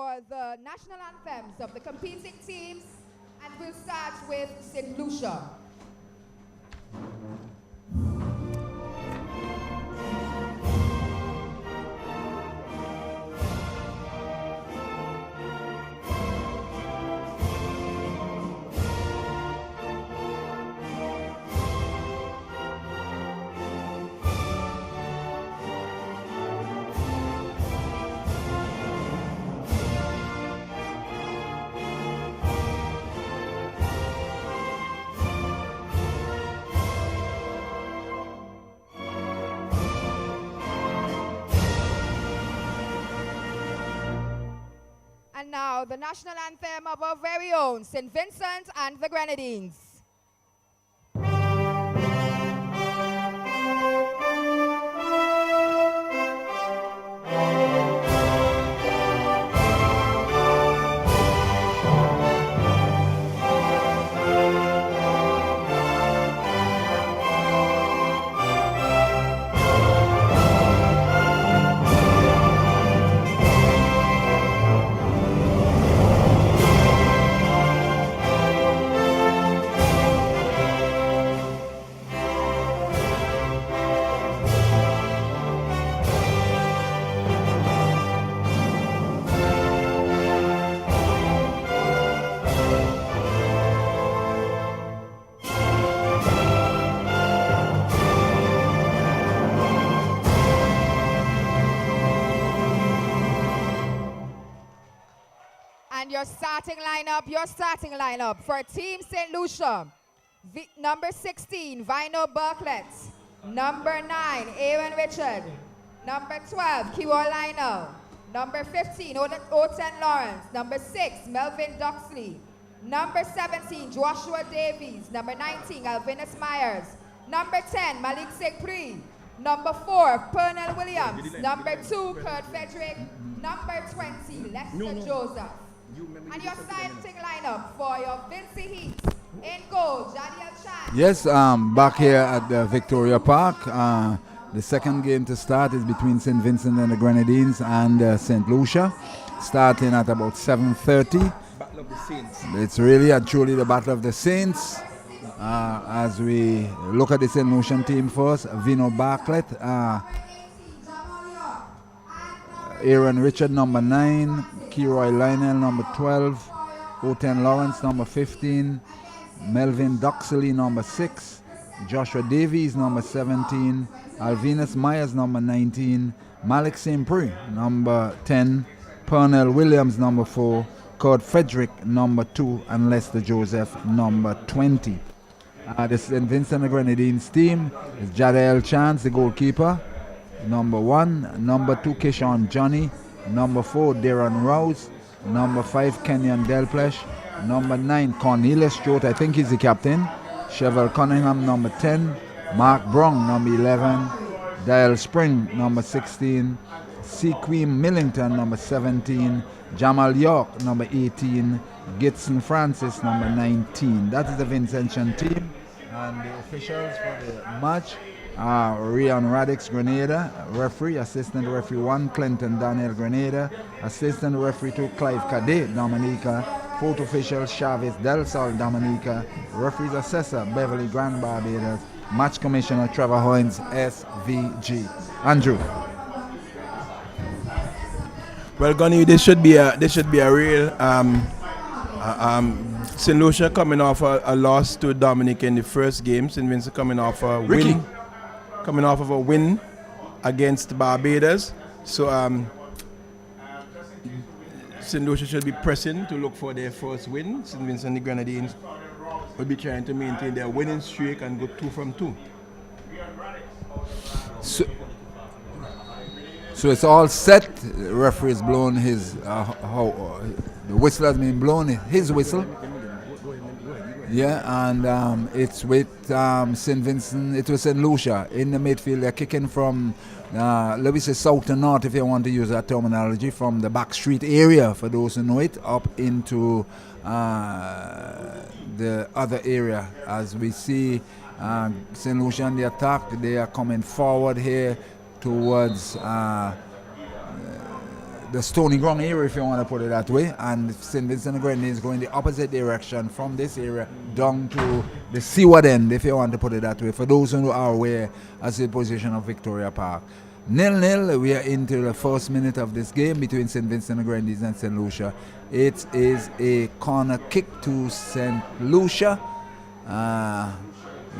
for the national anthems of the competing teams, and we'll start with St. Lucia. And now, the national anthem of our very own, St. Vincent and the Grenadines. And your starting lineup for Team St. Lucia. Number 16, Vino Bartlett. Number 9, Aaron Richard. Number 12, Kiwa Lionel. Number 15, Oten Lawrence. Number 6, Melvin Duxley. Number 17, Joshua Davies. Number 19, Alvinus Myers. Number 10, Malik Sekpri. Number 4, Pernell Williams. Number 2, Kurt Frederick. Number 20, Lester Joseph. And your starting lineup for your Vincy Heat. In goal, Jadiel Chan. Yes, back here at the Victoria Park. The second game to start is between St. Vincent and the Grenadines and St. Lucia, starting at about 7:30. Battle of the Saints. It's really and truly the Battle of the Saints. As we look at the St. Lucian team first, Vino Bartlett, Aaron Richard, number 9, Kiroy Lionel, number 12, Oten Lawrence, number 15, Melvin Duxley, number 6, Joshua Davies, number 17, Alvinus Myers, number 19, Malik Simpri, number 10, Pernell Williams, number 4, Kurt Frederick, number 2, and Lester Joseph, number 20. The St. Vincent and Grenadines team is Jadiel Chance, the goalkeeper, number 1, number 2, Keishon Johnny, number 4, Darren Rouse, number 5, Kenyon Delplesh, number 9, Cornelius Stewart, I think he's the captain, Chevelle Cunningham, number 10, Mark Brown, number 11, Dial Spring, number 16, Sequim Millington, number 17, Jamal York, number 18, Gitson Francis, number 19. That is the Vincentian team. And the officials for the match are Rian Radix Grenada, referee, assistant referee 1, Clinton Daniel Grenada, assistant referee 2, Clive Cadet, Dominica, fourth official Chavez Del Sol, Dominica, referees assessor Beverly Grand Barbados, match commissioner Trevor Hoynes, SVG. Andrew. Well, Gunny, this should be a real St. Lucia coming off a loss to Dominic in the first game. St. Vincent coming off a win. Coming off of a win against Barbados. So St. Lucia should be pressing to look for their first win. St. Vincent and the Grenadines will be trying to maintain their winning streak and go 2 from 2. So it's all set. The referee has blown his, the whistle has been blown, his whistle. Yeah, and it's with St. Vincent, it was St. Lucia in the midfield. They're kicking from, let me say south to north, if you want to use that terminology, from the back street area, for those who know it, up into the other area. As we see St. Lucia on the attack, they are coming forward here towards the stony ground area, if you want to put it that way, and St. Vincent and Grenadines going the opposite direction from this area down to the seaward end, if you want to put it that way, for those who are aware as the position of Victoria Park. 0-0, we are into the first minute of this game between St. Vincent and Grenadines and St. Lucia. It is a corner kick to St. Lucia.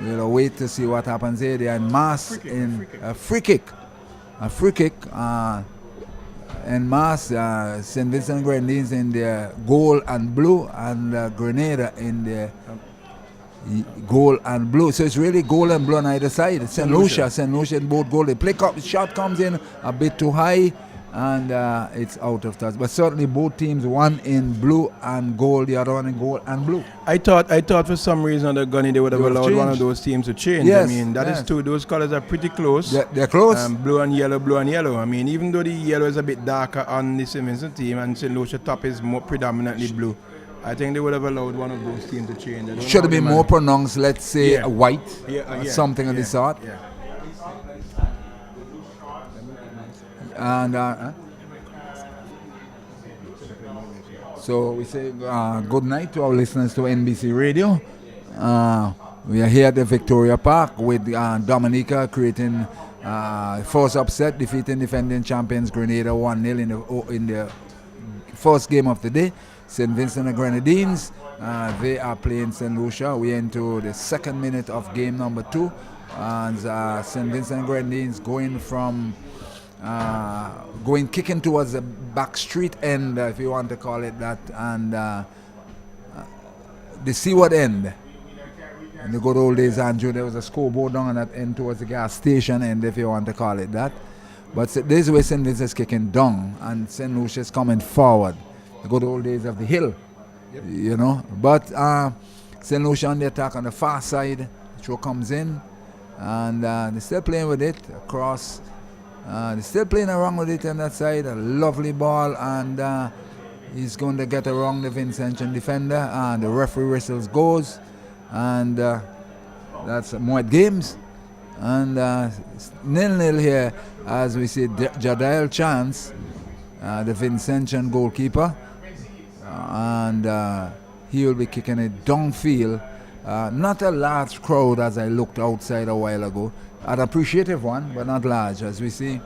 We'll wait to see what happens here. They are en masse in a free kick. En masse, St. Vincent and Grenadines in their gold and blue, and Grenada in their gold and blue. So it's really gold and blue on either side. St. Lucia in both gold. The shot comes in a bit too high, and it's out of touch. But certainly both teams, one in blue and gold, the other one in gold and blue. I thought for some reason the Gunny they would have allowed one of those teams to change. Yes, I mean, that is true. Those colors are pretty close. They're close. Blue and yellow. I mean, even though the yellow is a bit darker on the St. Vincent team and St. Lucia top is more predominantly blue, I think they would have allowed one of those teams to change. Should have been more pronounced, let's say, white, something of the sort. Yeah. And so we say good night to our listeners to NBC Radio. We are here at the Victoria Park with Dominica creating first upset, defeating defending champions Grenada 1-0 in the first game of the day. St. Vincent and Grenadines, they are playing St. Lucia. We are into the second minute of game number 2. And St. Vincent and Grenadines kicking towards the back street end, if you want to call it that, and the seaward end. In the good old days, Andrew, there was a scoreboard down on that end towards the gas station end, if you want to call it that. But this way St. Vincent is kicking down, and St. Lucia is coming forward. The good old days of the hill, you know. But St. Lucia on the attack on the far side. Throw comes in, and they're still playing with it across. They're still playing around with it on that side. A lovely ball, and he's going to get around the Vincentian defender. And the referee whistles goes, and that's Moet Games. And 0-0 here, as we see Jadiel Chance, the Vincentian goalkeeper, and he will be kicking it downfield. Not a large crowd as I looked outside a while ago. An appreciative one, but not large. As we see, you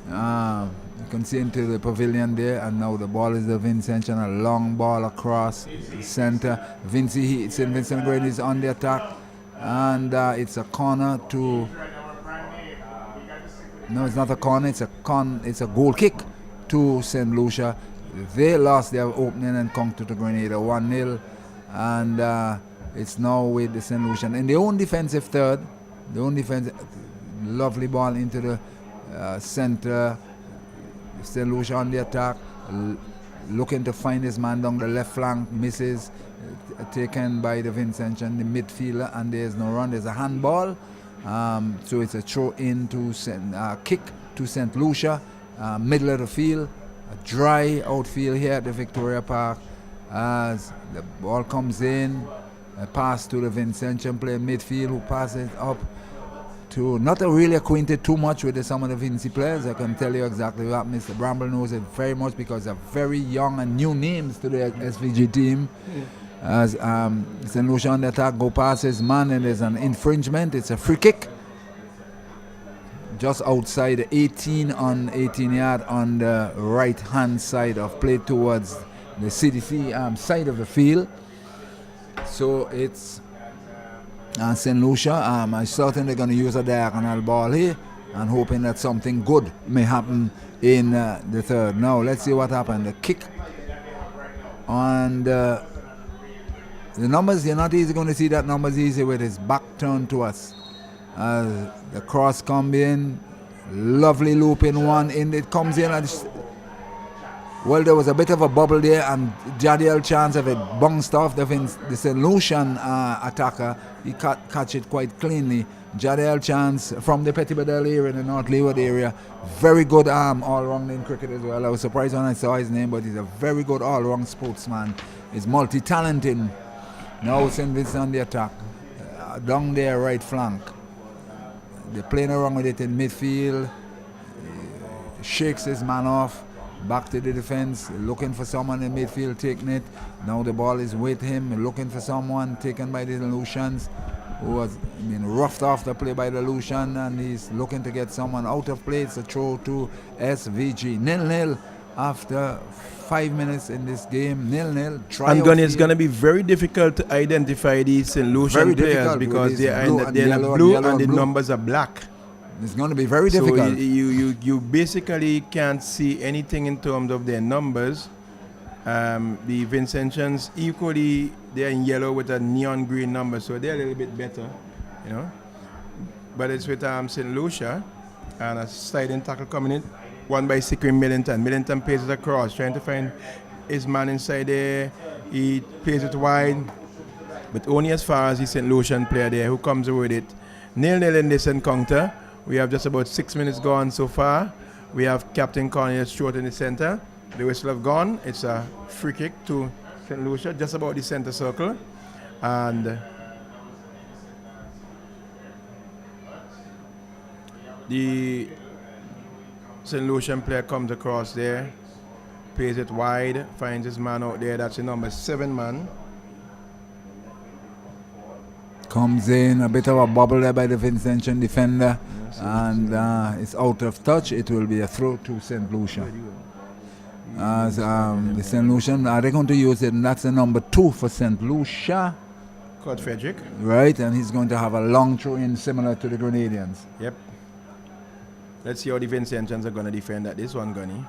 can see into the pavilion there, and now the ball is the Vincentian, a long ball across the center. Vincy, St. Vincent Grade is on the attack, and it's a corner to... No, it's not a corner, it's a goal kick to St. Lucia. They lost their opening encounter to Grenada 1-0, and it's now with the St. Lucian in their own defensive third. Lovely ball into the center. St. Lucia on the attack, looking to find his man down the left flank, misses, taken by the Vincentian, the midfielder, and there's no run. There's a handball, so it's a throw into kick to St. Lucia, middle of the field, a dry outfield here at the Victoria Park. As the ball comes in, a pass to the Vincentian player midfield, who passes up to not really acquainted too much with some of the Vincy players. I can tell you exactly what Mr. Bramble knows it very much, because they're very young and new names to the SVG team. As St. Lucia on the attack, go past his man, and there's an infringement. It's a free kick just outside the 18 yard on the right hand side of play towards the CDC side of the field. So it's St. Lucia. I'm certain they're going to use a diagonal ball here, and hoping that something good may happen in the third. Now let's see what happened. The kick on the numbers, you're not easy going to see that numbers easy with his back turned to us. The cross comes in, lovely looping one in, it comes in, and well, there was a bit of a bubble there, and Jadiel Chance of it bounced off the St. Lucian attacker. He catch it quite cleanly. Jadiel Chance from the Petty Bedell area, the North Leeward area, very good all-round in cricket as well. I was surprised when I saw his name, but he's a very good all-round sportsman. He's multi-talented. Now St. Vincent on the attack, down there right flank. They're playing around with it in midfield. Shakes his man off. back to the defense, looking for someone in midfield taking it. Now the ball is with him, looking for someone taken by the Lucians, who was roughed off the play by the Lucian, and he's looking to get someone out of play. It's a throw to SVG. 0-0 after 5 minutes in this game. 0-0. And it's going to be very difficult to identify these St. Lucian players because they're in the blue and the numbers are black. It's going to be very difficult. So you basically can't see anything in terms of their numbers. The Vincentians equally, they're in yellow with a neon green number, so they're a little bit better, you know. But it's with St. Lucia, and a sliding tackle coming in, won by Sikrim Millington. Millington plays it across, trying to find his man inside there. He plays it wide, but only as far as the St. Lucian player there who comes away with it. 0-0 in this encounter. We have just about 6 minutes gone so far. We have Captain Cornelius short in the center. The whistle have gone. It's a free kick to St. Lucia, just about the center circle. And the St. Lucian player comes across there, plays it wide, finds his man out there. That's the number 7 man. Comes in, a bit of a bubble there by the Vincentian defender, and it's out of touch. It will be a throw to St. Lucia. As the St. Lucian, are they going to use it? And that's the number 2 for St. Lucia. Kurt Frederick. Right, and he's going to have a long throw in similar to the Grenadians. Yep. Let's see how the Vincentians are going to defend at this one, Gunny.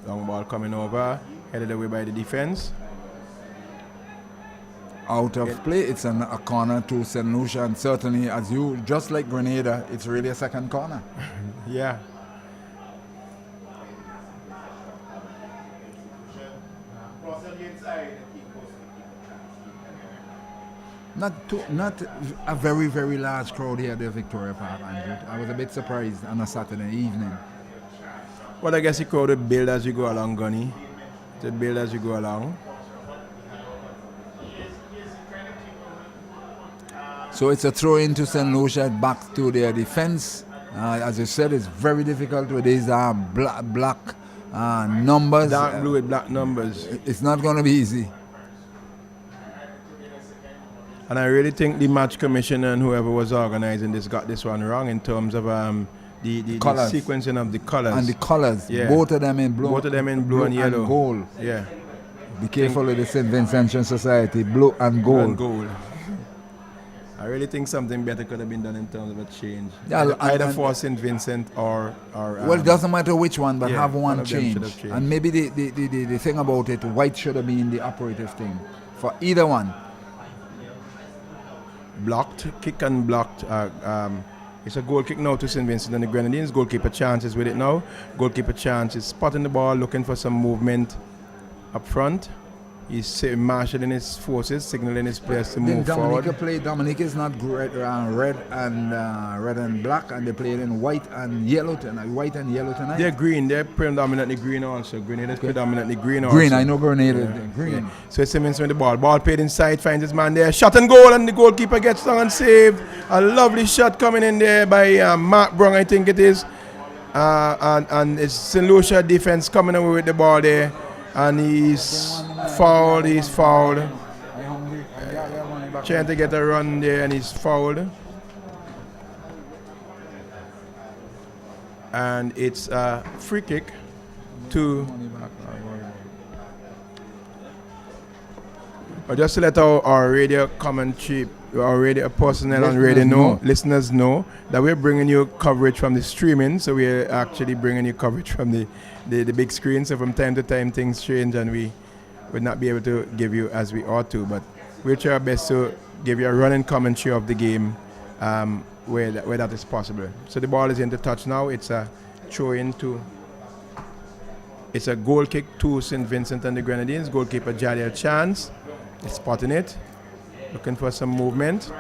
Long ball coming over, headed away by the defense. Out of play, it's a corner to St. Lucia, and certainly, just like Grenada, it's really a second corner. Yeah. Not a very, very large crowd here at the Victoria Park, Andrew. I was a bit surprised on a Saturday evening. Well, I guess the crowd will build as you go along, Gunny. To build as you go along. So it's a throw into St. Lucia, back to their defense. As you said, it's very difficult with these black numbers. Dark blue with black numbers. It's not going to be easy. And I really think the match commissioner and whoever was organizing this got this one wrong in terms of the sequencing of the colors. And the colors, yeah. Both of them in blue. Both of them in blue and yellow. And gold. Yeah. Be careful with the St. Vincentian Society, blue and gold. Blue and gold. I really think something better could have been done in terms of a change. Yeah, either for St. Vincent or well, it doesn't matter which one, but have one change. Changed. And maybe the thing about it, white should have been the operative thing for either one. Blocked, kick and blocked. It's a goal kick now to St. Vincent and the Grenadines. Goalkeeper chances with it now. Goalkeeper chance is spotting the ball, looking for some movement up front. He's marshalling his forces, signaling his players to move forward. Dominica is not red and black, and they played in white and yellow tonight. They're green. They're predominantly green also. Grenada is predominantly green also. Green, I know Grenada. Green. Yeah. So Simmons with the ball. Ball played inside, finds his man there. Shot and goal, and the goalkeeper gets down and saved. A lovely shot coming in there by Mark Brown, I think it is. And it's St. Lucia defense coming away with the ball there. And he's fouled. Trying to get a run there, and he's fouled. And it's a free kick to... But just to let our radio commentary, our radio personnel on radio listeners know that we're bringing you coverage from the streaming, so we're actually bringing you coverage from the big screen. So from time to time things change and we would not be able to give you as we ought to, but we'll try our best to give you a running commentary of the game where that is possible. So the ball is into touch now. It's a throw into... It's a goal kick to St. Vincent and the Grenadines. Goalkeeper Jadiel Chance is spotting it, looking for some movement.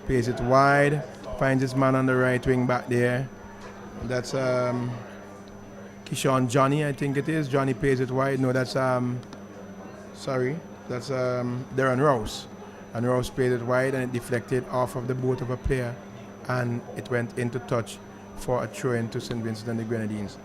Plays it wide, finds his man on the right wing back there. That's Kishon Johnny, I think it is. Johnny plays it wide. No, that's Darren Rouse. And Rouse played it wide, and it deflected off of the boot of a player, and it went into touch for a throw-in to St. Vincent and the Grenadines.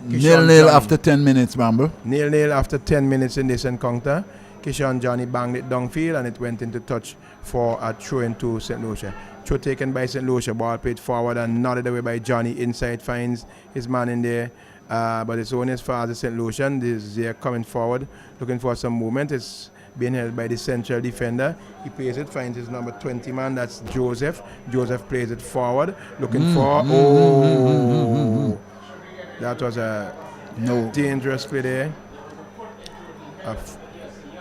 Nil-nil after 10 minutes, Bramble. 0-0 after 10 minutes in this encounter. Kishon Johnny banged it downfield and it went into touch for a throw into St. Lucia. Throw taken by St. Lucia, ball played forward and nodded away by Johnny. Inside finds his man in there, but it's only as far as the St. Lucian. They're coming forward, looking for some movement. It's being held by the central defender. He plays it, finds his number 20 man, that's Joseph. Joseph plays it forward, looking for, that was a dangerous play there.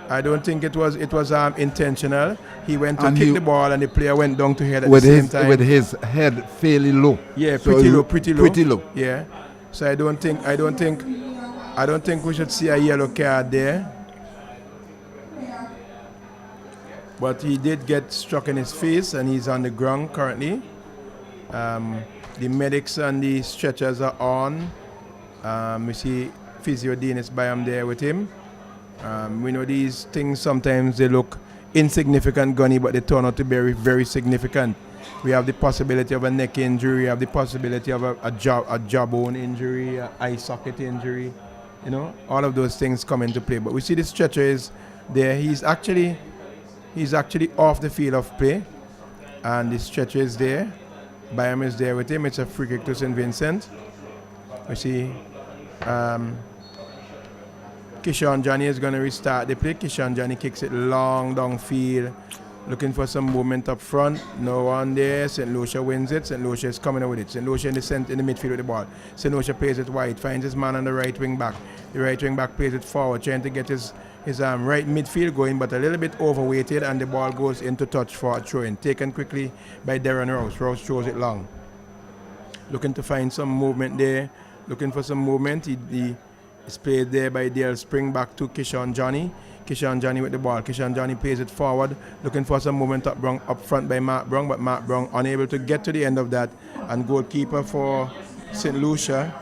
I don't think it was intentional. He went to kick the ball and the player went down to head at the same time. With his head fairly low. Yeah, so pretty low. Yeah. So I don't think we should see a yellow card there. But he did get struck in his face and he's on the ground currently. The medics and the stretchers are on. We see Physio Dean is by him there with him. We know these things sometimes they look insignificant, Gunny, but they turn out to be very, very significant. We have the possibility of a neck injury, we have the possibility of a jawbone injury, an eye socket injury. You know, all of those things come into play. But we see the stretcher is there. He's actually off the field of play, and the stretcher is there. Bayam is there with him. It's a free kick to St. Vincent. We see Kishon Johnny is going to restart the play. Kishon Johnny kicks it long downfield, looking for some movement up front. No one there. St. Lucia wins it. St. Lucia is coming out with it. St. Lucia in the midfield with the ball. St. Lucia plays it wide, finds his man on the right wing back. The right wing back plays it forward, trying to get his right midfield going, but a little bit overweighted, and the ball goes into touch for a throw-in. Taken quickly by Darren Rouse. Rouse throws it long. Looking to find some movement there. Looking for some movement. It's played there by Dale Spring back to Kishon Johnny. Kishon Johnny with the ball. Kishon Johnny plays it forward, looking for some movement up front by Mark Brown, but Mark Brown unable to get to the end of that. And goalkeeper for St. Lucia,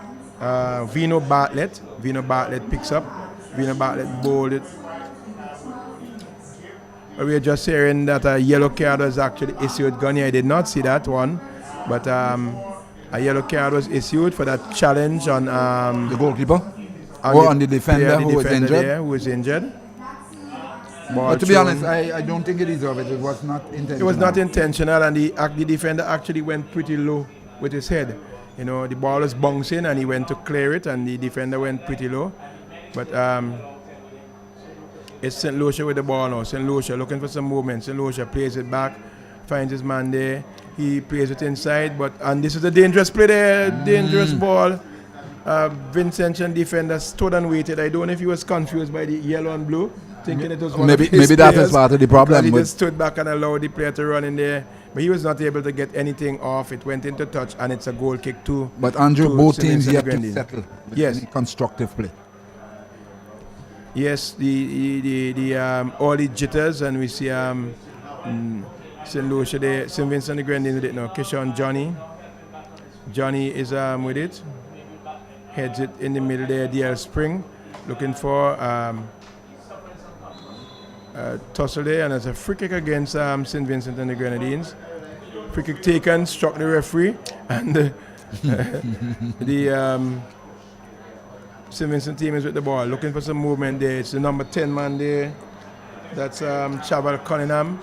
Vino Bartlett. Vino Bartlett picks up. Vino Bartlett bowled it. We are just hearing that a yellow card was actually issued. Gunny, I did not see that one, but a yellow card was issued for that challenge on the goalkeeper. On the defender who was injured. There, who was injured. But to be honest, I don't think it deserved it. It was not intentional. It was not intentional, and the defender actually went pretty low with his head. You know, the ball was bouncing, and he went to clear it, and the defender went pretty low. But it's St. Lucia with the ball now. St. Lucia looking for some movement. St. Lucia plays it back, finds his man there. He plays it inside, and this is a dangerous play there, dangerous ball. Vincentian defender stood and waited. I don't know if he was confused by the yellow and blue, thinking it was one of his maybe that is part of the problem. He just stood back and allowed the player to run in there, but he was not able to get anything off. It went into touch, and it's a goal kick too. But Andrew, both teams have to settle. Yes, constructive play. Yes, the all the jitters, and we see St. Lucia there, St. Vincent the Grenadines with it now. Kishon Johnny is with it. Heads it in the middle there, DL Spring, looking for tussle there, and it's a free kick against St. Vincent and the Grenadines. Free kick taken, struck the referee, and the St. Vincent team is with the ball, looking for some movement there. It's the number 10 man there. That's Chaval Cunningham.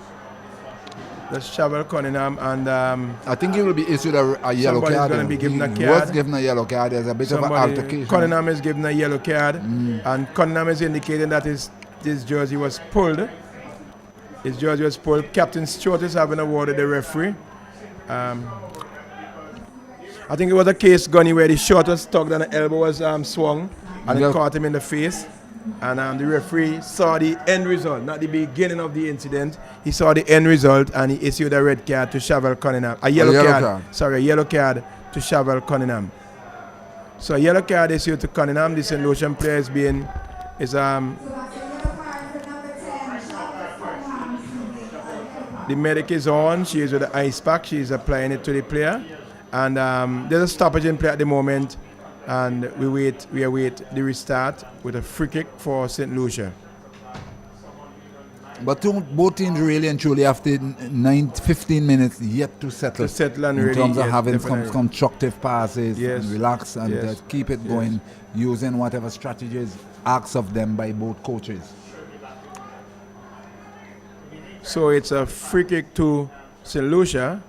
And I think he will be issued a yellow card. Somebody's going to be given a card. He was given a yellow card. There's a bit of an altercation. Cunningham is given a yellow card, and Cunningham is indicating that his jersey was pulled. His jersey was pulled. Captain Stewart is having awarded the referee. I think it was a case, Gunny, where the shot was tugged and the elbow was swung, and it caught him in the face. And the referee saw the end result, not the beginning of the incident. He saw the end result, and he issued a red card to Chaval Cunningham. A yellow card to Chaval Cunningham. So a yellow card issued to Cunningham. The St. Lucian player is the medic is on. She is with the ice pack. She is applying it to the player. And there's a stoppage in play at the moment. And we await the restart with a free kick for St. Lucia. But both teams really and truly after 15 minutes yet to settle. And in really, terms of yes, having definitely. some constructive passes Yes. and relax and Yes. keep it going using whatever strategies asked of them by both coaches. So it's a free kick to St. Lucia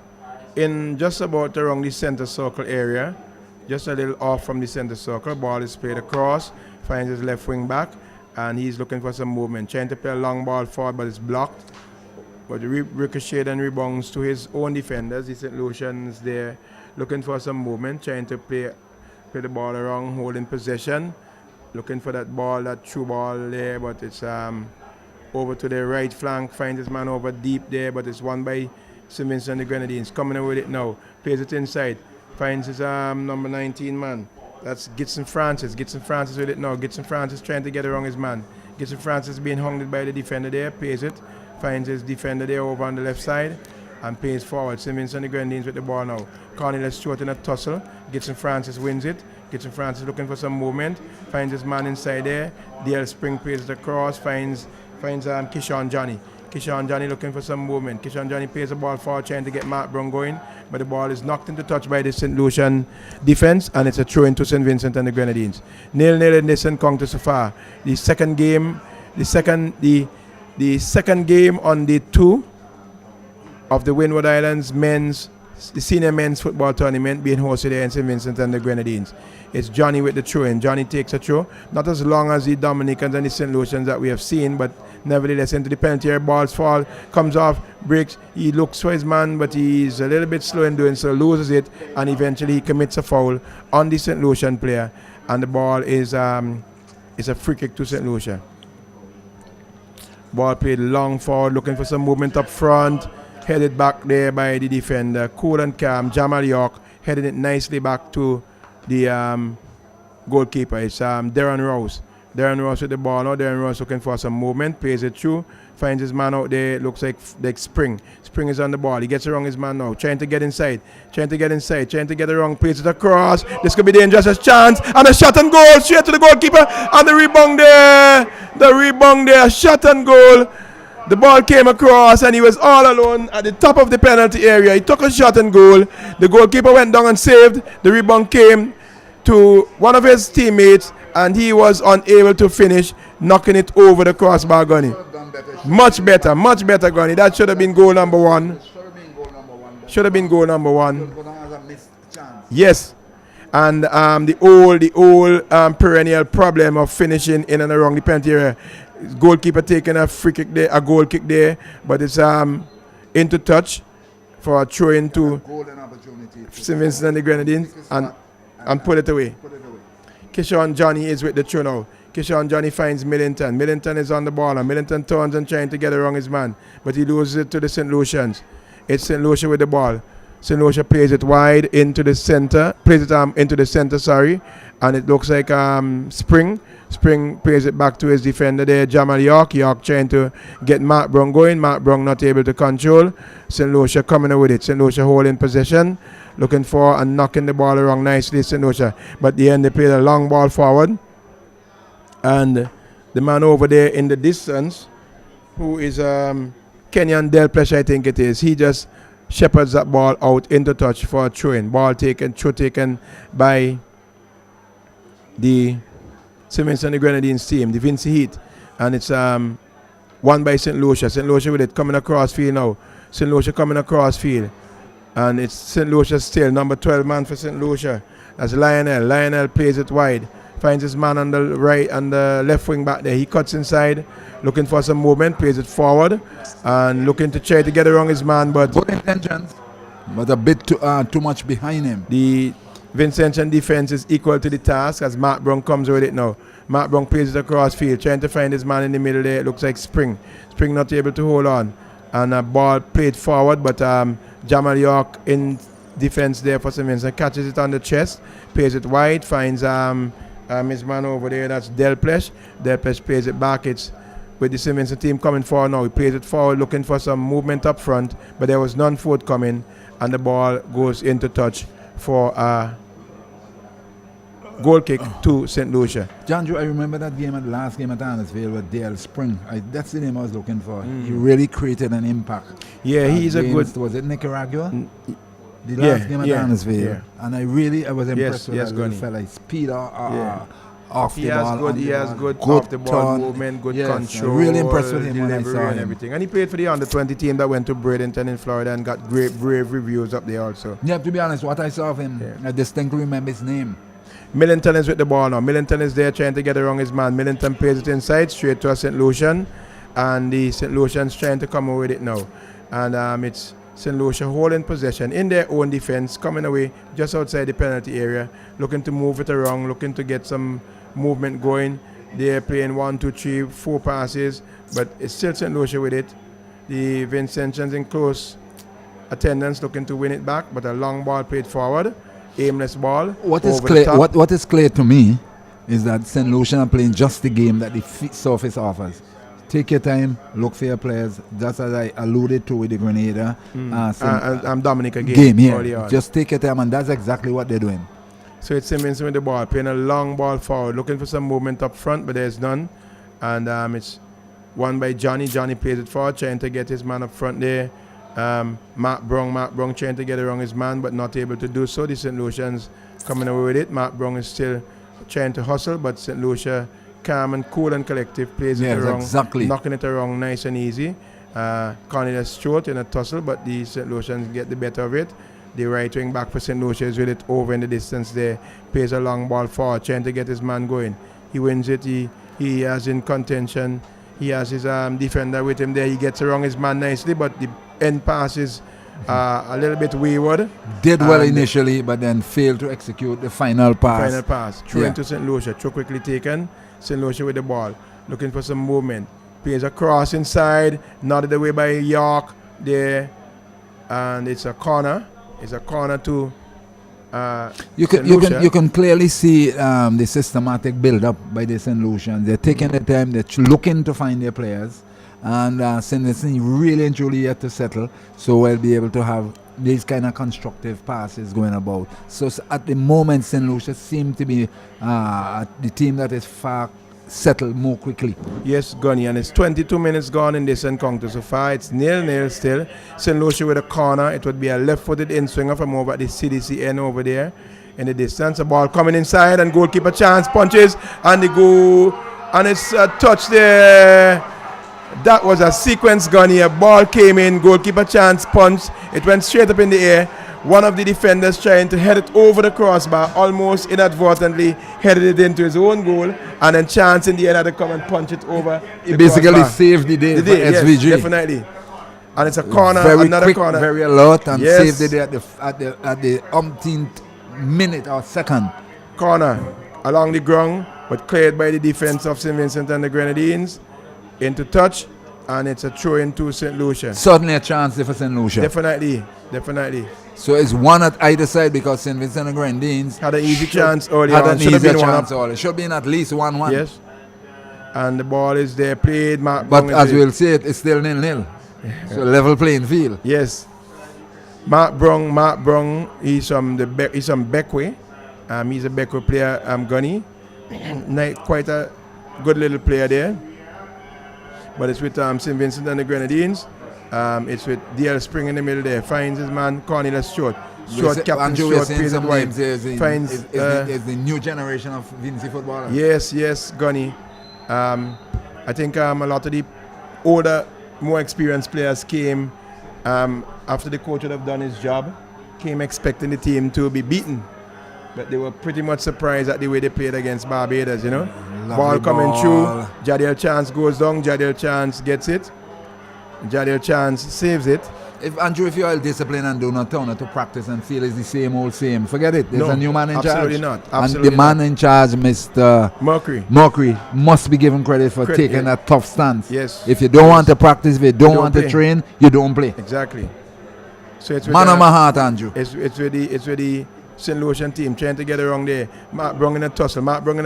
in just about around the center circle area, just a little off from the center circle. Ball is played across, finds his left wing back, and he's looking for some movement. Trying to play a long ball forward, but it's blocked. But the ricochet and rebounds to his own defenders. The St. Lucians there looking for some movement, trying to play the ball around, holding possession, looking for that ball, that true ball there, but it's over to the right flank, finds his man over deep there, but it's won by St. Vincent and the Grenadines. Coming in with it now, plays it inside, finds his number 19 man. That's Gitson Francis. Gitson Francis with it now. Gitson Francis trying to get around his man. Gitson Francis being hung by the defender there, plays it, finds his defender there over on the left side, and plays forward. St. Vincent and the Grenadines with the ball now. Cornelius Stewart in a tussle. Gitson Francis wins it. Gitson Francis looking for some movement, finds his man inside there. DL Spring plays it across, finds Kishon Johnny. Kishon Johnny looking for some movement. Kishon Johnny plays the ball forward, trying to get Mark Brown going, but the ball is knocked into touch by the St. Lucian defense, and it's a throw into St. Vincent and the Grenadines. 0-0 in this encounter so far. The second game on the 2 of the Windward Islands the senior men's football tournament being hosted there in St. Vincent and the Grenadines. It's Johnny with the throw in. Johnny takes a throw, not as long as the Dominicans and the St. Lucians that we have seen, but nevertheless into the penalty area, balls fall, comes off, breaks, he looks for his man, but he's a little bit slow in doing so, loses it, and eventually he commits a foul on the St. Lucian player, and the ball is a free kick to St. Lucia. Ball played long forward, looking for some movement up front, headed back there by the defender, cool and calm. Jamal York headed it nicely back to the goalkeeper. It's Darren Rouse. Darren Rouse with the ball now. Darren Rouse looking for some movement, plays it through, finds his man out there. Looks like Spring. Spring is on the ball. He gets around his man now, trying to get inside, trying to get around, plays it across. This could be dangerous, a chance, and a shot and goal straight to the goalkeeper, and the rebound there, shot and goal. The ball came across and he was all alone at the top of the penalty area. He took a shot and goal. The goalkeeper went down and saved. The rebound came to one of his teammates and he was unable to finish, knocking it over the crossbar, Gunny. Much better, Gunny. That should have been goal number one. Should have been goal number one. Yes. And the old perennial problem of finishing in and around the penalty area. Goalkeeper taking a free kick there, a goal kick there, but it's into touch for a throw into St. Vincent and the Grenadines and put it away. Kishon Johnny is with the throw now. Kishon Johnny finds Millington. Millington is on the ball and Millington turns and trying to get around his man, but he loses it to the St. Lucians. It's St. Lucia with the ball. St. Lucia plays it wide into the center, and it looks like Spring plays it back to his defender there, Jamal York. York trying to get Mark Brown going. Mark Brown not able to control. St. Lucia coming with it. St. Lucia holding possession, looking for and knocking the ball around nicely, St. Lucia. But the end they played a long ball forward. And the man over there in the distance, who is Kenyan Delplesh, I think it is, he just shepherds that ball out into touch for a throw-in. Ball taken by the St. Vincent and the Grenadines team, the Vincy Heat, and it's won by St. Lucia. St. Lucia with it coming across field now. St. Lucia coming across field, and it's St. Lucia still, number 12 man for St. Lucia. That's Lionel. Lionel plays it wide, finds his man on the right and the left wing back there. He cuts inside, looking for some movement, plays it forward, and looking to try to get around his man, but good intentions, but a bit too much behind him. The Vincentian defense is equal to the task as Mark Brown comes with it now. Mark Brown plays it across field, trying to find his man in the middle there. It looks like Spring not able to hold on, and a ball played forward, but Jamal York in defense there for St. Vincent catches it on the chest, plays it wide, finds his man over there, that's Delplesh. Delplesh plays it back. It's with the St. Vincent team coming forward now. He plays it forward, looking for some movement up front, but there was none forthcoming, and the ball goes into touch for goal kick to St. Lucia. John Drew, I remember that game at the last game at Annisville with Dale Spring. That's the name I was looking for. He really created an impact. Yeah, he's a good. Was it Nicaragua? The last game at Annisville. Yeah. And I was impressed with that little fella. Speed off the ball. He has good off the ball movement, good control. Really impressed with him when I saw him. And everything. And he played for the under 20 team that went to Bradenton in Florida and got great brave reviews up there also. Yeah, to be honest, what I saw of him, I distinctly remember his name. Millington is with the ball now. Millington is there trying to get around his man. Millington plays it inside straight to a St. Lucian, and the St. Lucian's trying to come away with it now. And it's St. Lucia holding possession in their own defense, coming away just outside the penalty area, looking to move it around, looking to get some movement going. They're playing 1, 2, 3, 4 passes, but it's still St. Lucia with it. The Vincentians in close attendance looking to win it back, but a long ball played forward, aimless ball. What is clear to me is that St. Lucia are playing just the game that the surface offers. Take your time, look for your players, just as I alluded to with the Grenada. I'm Dominic again. Game, yeah. Just take your time, and that's exactly what they're doing. So it's Simmons with the ball, playing a long ball forward, looking for some movement up front, but there's none. And it's won by Johnny. Johnny plays it forward, trying to get his man up front there. Mark Brung trying to get around his man, but not able to do so. The St. Lucians coming away with it. Mark Brung is still trying to hustle, but St. Lucia, calm and cool and collective, plays it around, knocking it around nice and easy. Cornelius short in a tussle, but the St. Lucians get the better of it. The right wing back for St. Lucia is with it over in the distance there. Plays a long ball forward, trying to get his man going. He wins it. He has in contention. He has his defender with him there. He gets around his man nicely, but the end pass is a little bit wayward. Did well initially, but then failed to execute the final pass. Through into St. Lucia. Throw quickly taken. St. Lucia with the ball. Looking for some movement. Plays a cross inside. Nodded away by York there. And it's a corner. It's a corner to you can clearly see the systematic build-up by the St. Lucians. They're taking the time. They're looking to find their players. And St. Lucian really and truly yet to settle. So we'll be able to have these kind of constructive passes going about. So at the moment, St. Lucia seem to be the team that is far settled more quickly. Yes, Gunny, and it's 22 minutes gone in this encounter. So far, it's 0-0 still. St. Lucia with a corner. It would be a left-footed in-swinger from over at the CDC end over there in the distance. A ball coming inside, and goalkeeper chance, punches, and the goal. And it's a touch there. That was a sequence, Gunny. A ball came in, goalkeeper chance, punch. It went straight up in the air. One of the defenders trying to head it over the crossbar, almost inadvertently headed it into his own goal, and then chance in the air had to come and punch it over. He basically crossbar. Saved the day for SVG. Yes, definitely. And it's a corner, very another quick, corner. Very alert, and saved the day at the umpteenth minute or second. Corner along the ground, but cleared by the defense of St. Vincent and the Grenadines. Into touch, and it's a throw into St. Lucia. Certainly a chance there for St. Lucia. Definitely. So it's one at either side, because St. Vincent and Grenadines had an easy chance early on. It should be in at least 1-1. Yes. And the ball is there, played. But as we'll say, it's still 0-0. So level playing field. Yes. Mark Brung, he's from Beckway. He's a Beckway player, Gunny. Quite a good little player there. But it's with St. Vincent and the Grenadines. It's with DL Spring in the middle there. Finds his man Cornelius Short. Captain Short plays it wide. Finds the new generation of Vincy footballers. Yes, Gunny. I think a lot of the older, more experienced players came after the coach would have done his job, came expecting the team to be beaten. But they were pretty much surprised at the way they played against Barbados, you know. Ball coming through. Jadiel Chance goes down. Jadiel Chance gets it. Jadiel Chance saves it. If you are disciplined and do not turn to practice and feel it's the same old same, forget it. There's a new man in absolutely charge. Not. And the man in charge, Mr. Mercury, must be given credit for taking that tough stance. Yes. If you don't want to practice, if you don't want to train, you don't play. Exactly. So it's man on my heart, Andrew. It's with the St. Lucian team trying to get around there. Mark Brung in a tussle. Mark Brung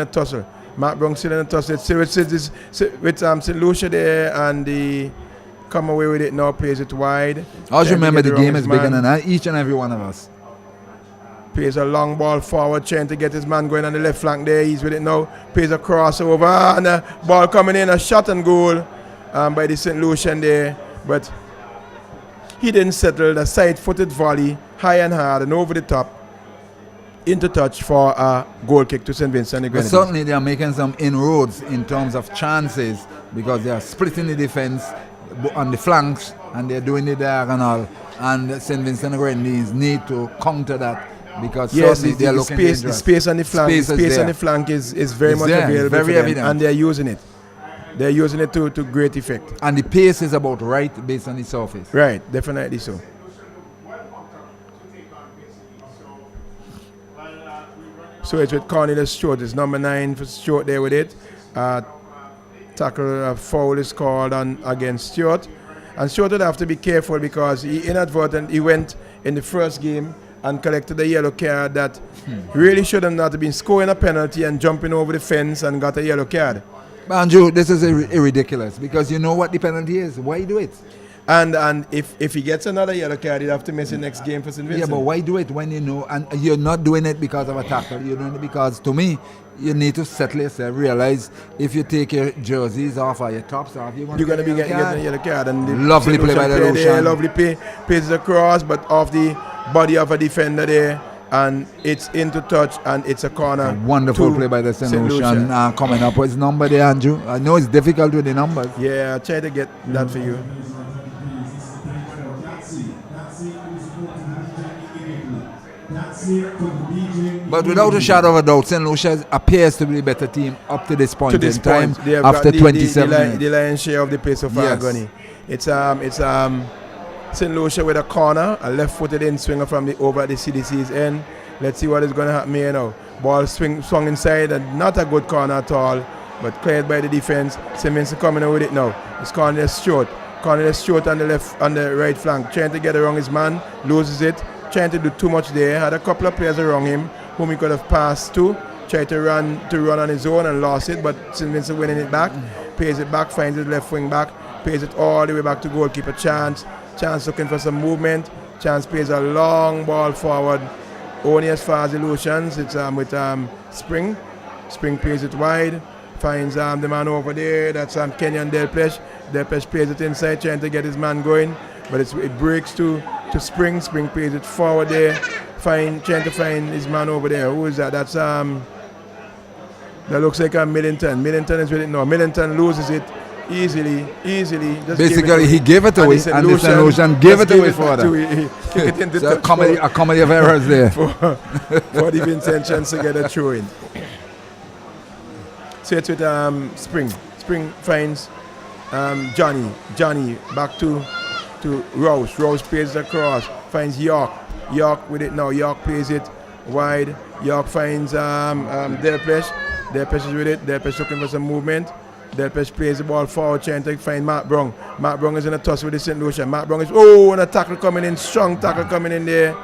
still in a tussle. It's with St. Lucia there, and the come away with it now, plays it wide. Always remember the game is bigger than each and every one of us. Plays a long ball forward, trying to get his man going on the left flank there. He's with it now. Plays a crossover, and a ball coming in, a shot and goal by the St. Lucian there. But he didn't settle. The side-footed volley, high and hard and over the top, into touch for a goal kick to St. Vincent and the But Grenadines. certainly they are making some inroads in terms of chances because they are splitting the defense on the flanks and they're doing the diagonal. And St. Vincent and the Grenadines need to counter that. Because Yes, certainly they're looking dangerous. the space on the flank, Space is there. on the flank is very It's much there, available very for them, evident. and they're using it. They're using it to great effect. And the pace is about right based on the surface. Right, definitely so. So it's with Cornelius Stewart. It's number 9 for Stewart there with it. Tackle foul is called on against Stewart. And Stewart would have to be careful because he went in the first game and collected a yellow card that really should have not been scoring a penalty and jumping over the fence and got a yellow card. But Andrew, this is ridiculous because you know what the penalty is. Why do it? And if he gets another yellow card, he'd have to miss the next game for St. Vincent. Yeah, but why do it when you know, and you're not doing it because of a tackle, you're doing it because, to me, you need to settle yourself, realize if you take your jerseys off or your tops off, you're going to be getting a yellow card. And the lovely play by the Lucian. Lovely play, plays across, but off the body of a defender there, and it's into touch, and it's a corner. A wonderful play by the St. Lucian coming up with his number there, Andrew. I know it's difficult with the numbers. Yeah, I'll try to get that for you. But without a shadow of a doubt, St. Lucia appears to be the better team up to this point in time after 27 minutes. The lion's share of the play so far, Yes. Gunny. It's St. Lucia with a corner, a left-footed in swinger from the over at the CDC's end. Let's see what is going to happen here now. Ball swung inside, and not a good corner at all, but cleared by the defense. St. Vincent coming out with it now. It's Cornelius Stewart. Cornelius Stewart on the right flank, trying to get around his man, loses it. Trying to do too much there. Had a couple of players around him whom he could have passed to. Tried to run on his own and lost it, but St. Vincent winning it back. Pays it back, finds his left wing back, pays it all the way back to goalkeeper Chance. Chance looking for some movement. Chance plays a long ball forward, only as far as the Lucians. It's with Spring. Spring plays it wide, finds the man over there. That's Kenyan Delpesh. Delpesh plays it inside, trying to get his man going, but it breaks to Spring. Spring plays it forward there, trying to find his man over there. Who is that? That's that looks like Millington. Millington is with it now. Millington loses it easily. Just Basically, he gave it away, and the St. Lucian gave it away further. It's a comedy of errors there. for the Vincentians to get a throw in. So it's with Spring. Spring finds Johnny back to Rouse. Rouse plays across, finds York. York with it now. York plays it wide. York finds Delpesh. Delpesh is with it. Delpesh looking for some movement. Delpesh plays the ball forward, trying to find Mark Brown. Mark Brown is in a tussle with the St. Lucia. Mark Brown is, and a tackle coming in. Strong tackle coming in there.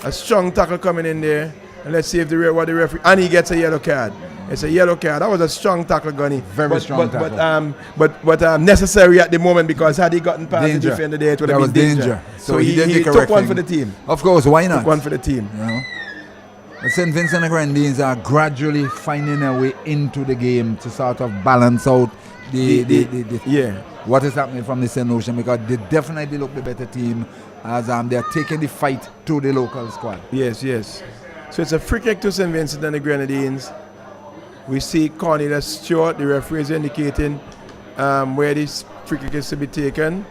A strong tackle coming in there. And let's see if what the referee, and he gets a yellow card. It's a yellow card. That was a strong tackle, Gunny. Very strong tackle. But necessary at the moment, because had he gotten past the defender there, it would have been danger. So he took one for the team. Of course, why not? Took one for the team. You know? St. Vincent and the Grenadines are gradually finding a way into the game to sort of balance out what is happening from the St. Lucian, because they definitely look the better team as they're taking the fight to the local squad. Yes. So it's a free kick to St. Vincent and the Grenadines. We see Cornelius Stewart, the referee is indicating where this free kick is to be taken.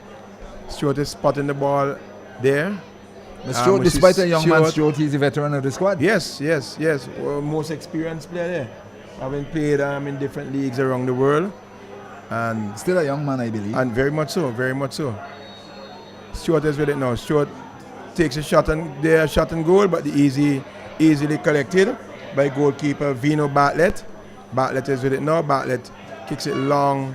Stewart is spotting the ball there. But Stewart, despite a young man, Stewart, he's a veteran of the squad. Yes. Well, most experienced player there. Having played in different leagues around the world. And still a young man, I believe. And very much so. Stewart is with it now. Stewart takes a shot and goal, but easily collected by goalkeeper Vino Bartlett. Bartlett is with it now. Bartlett kicks it long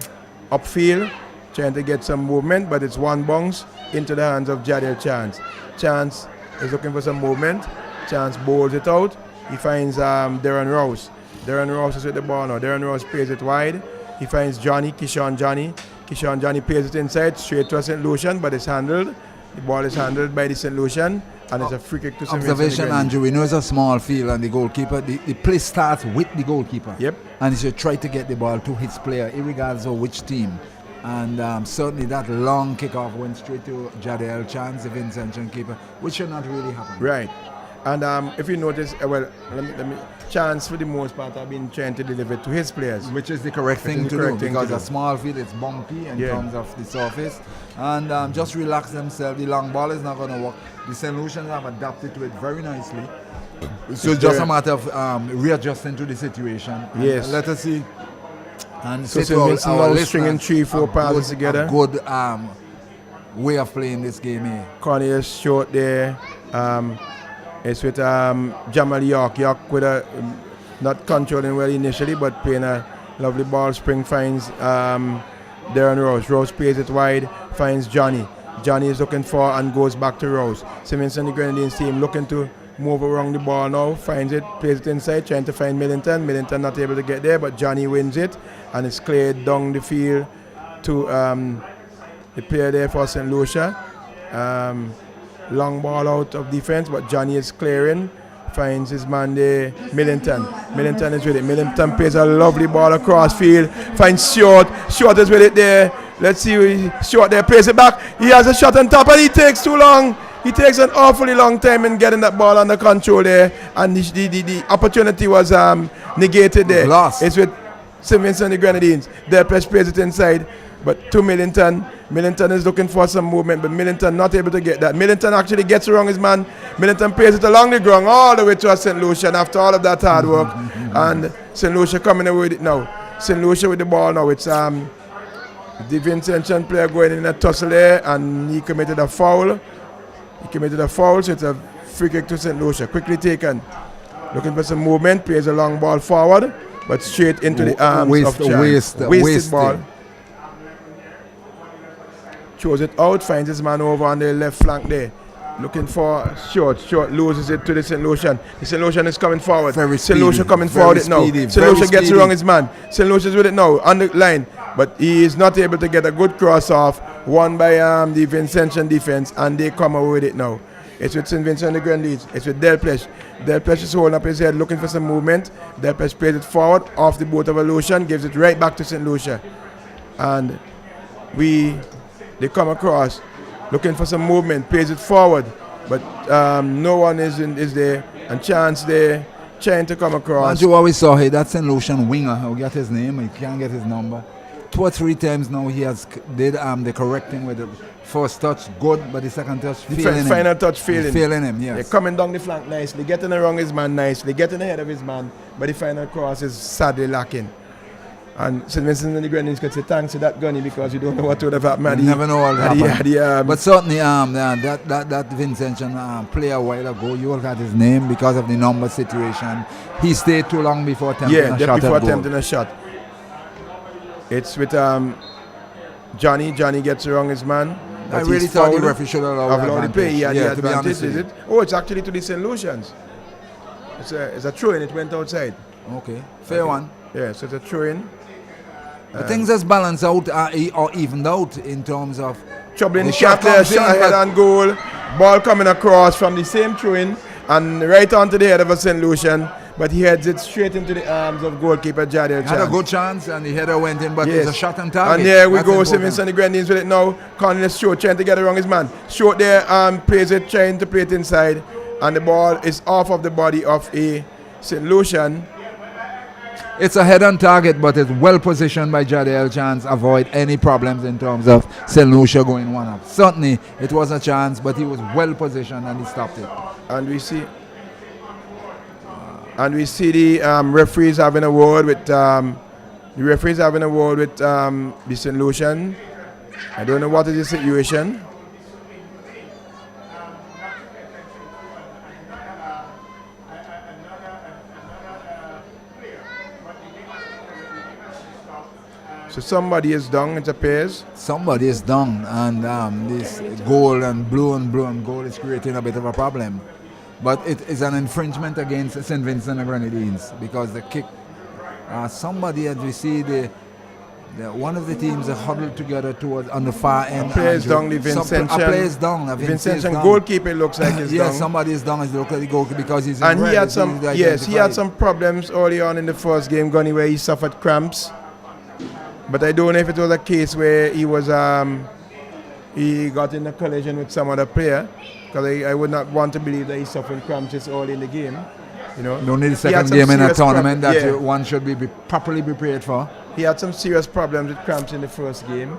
upfield, trying to get some movement, but it's one bounce into the hands of Jadiel Chance. Chance is looking for some movement. Chance bowls it out. He finds Darren Rouse. Darren Rouse is with the ball now. Darren Rouse plays it wide. He finds Kishon Johnny. Kishon Johnny plays it inside, straight to a St. Lucian, but it's handled The ball is handled by the St. Lucian, and it's a free kick to St. Vincent. Observation, Andrew. We know it's a small field, and the goalkeeper. The play starts with the goalkeeper. Yep. And he should try to get the ball to his player, regardless of which team. And certainly that long kickoff went straight to Jadiel Chance, the Vincentian keeper, which should not really happen. Right. And if you notice, let me Chance for the most part have been trying to deliver it to his players. Which is the correct thing to do, because a small field is bumpy in terms of the surface. And just relax themselves. The long ball is not going to work. The St. Lucians have adapted to it very nicely. So it's just a matter of readjusting to the situation. Yes. Let us see. And so say to our stringing 3-4 passes together. A good way of playing this game here. Connie is short there. It's with Jamal York. York with not controlling well initially, but playing a lovely ball. Spring finds Darren Rose. Rose plays it wide, finds Johnny. Johnny is looking for and goes back to Rose. Simmons and the Grenadines team looking to move around the ball now, finds it, plays it inside, trying to find Millington. Millington not able to get there, but Johnny wins it, and it's cleared down the field to the player there for St. Lucia. Long ball out of defense, but Johnny is clearing, finds his man there, Millington. Millington is with it. Millington plays a lovely ball across field, finds Short. Short is with it there. Let's see, Short there, plays it back. He has a shot on top, and he takes too long. He takes an awfully long time in getting that ball under control there, and the opportunity was negated there. Lost. It's with St. Vincent and the Grenadines. Delpech plays it inside, but to Millington. Millington is looking for some movement, but Millington not able to get that. Millington actually gets around his man. Millington plays it along the ground all the way to St. Lucia after all of that hard work. And St. Lucia coming away with it now. St. Lucia with the ball now. It's the Vincentian player going in a tussle there, and he committed a foul. So it's a free kick to St. Lucia. Quickly taken. Looking for some movement. Plays a long ball forward, but straight into the arms of Chance. Wasted ball. Throws it out, finds his man over on the left flank there. Looking for Short. Short loses it to the St. Lucian. The St. Lucian is coming forward. St. Lucia coming forward it now. St. Lucia gets around his man. St. Lucia's with it now on the line, but he is not able to get a good cross off. Won by the Vincentian defense, and they come away with it now. It's with St. Vincent and the Grenadines. It's with Delpech. Delpech is holding up his head, looking for some movement. Delpech plays it forward off the boat of a Lucian, gives it right back to St. Lucia, and they come across, looking for some movement, plays it forward, but no one is there, and Chance there, trying to come across. And you always saw here, that St. Lucian winger, who got his name, he can't get his number. 2 or 3 times now he has did the correct thing with the first touch, good, but the second touch failing him. Final touch failing. Failing him, yes. They're coming down the flank nicely, getting around his man nicely, getting ahead of his man, but the final cross is sadly lacking. And St. Vincent and the Grenadines could say thanks to that gunny, because you don't know what would have happened. You never know what will happen. But certainly that Vincentian player a while ago, you all got his name because of the number situation. He stayed too long before attempting a shot. Before attempting a shot. It's with Johnny. Johnny gets around his man. I really thought the referee should allow the play. He had the advantage, is it? it? Oh, it's actually to the St. Lucians. It's a throw-in. It went outside. Okay, fair one. Yeah, so it's a throw-in. But things has balanced out or evened out in terms of trouble in the shot there, shot ahead and goal. Ball coming across from the same throw-in and right onto the head of a St. Lucian, but he heads it straight into the arms of goalkeeper Jadiel Chance. Had a good chance and the header went in, but it's a shot on target. And there we go, St. Vincent and the Grenadines with it now. Cornelius Short trying to get around his man. Short there plays it, trying to play it inside, and the ball is off of the body of a St. Lucian. It's a head on target, but it's well positioned by Jadiel Chance. Avoid any problems in terms of St. Lucia going one up. Certainly, it was a chance, but he was well positioned and he stopped it. And we see the referees having a word with the St. Lucian. I don't know what is the situation. So somebody is down, it appears. Somebody is down, and this goal and blue and goal is creating a bit of a problem. But it is an infringement against St. Vincent and Grenadines because the kick, somebody, as we see, One of the teams are huddled together towards on the far end. Players down, the A Vincentian. player is down. Vincentian goalkeeper looks like he's down. Somebody is down as the local goalkeeper because he's And in he red, had some, yes, he had some problems early on in the first game, Gunny, where he suffered cramps. But I don't know if it was a case where he was he got in a collision with some other player, because I would not want to believe that he's suffering cramps this early in the game. You know, only the second game in a tournament that one should be properly prepared for. He had some serious problems with cramps in the first game,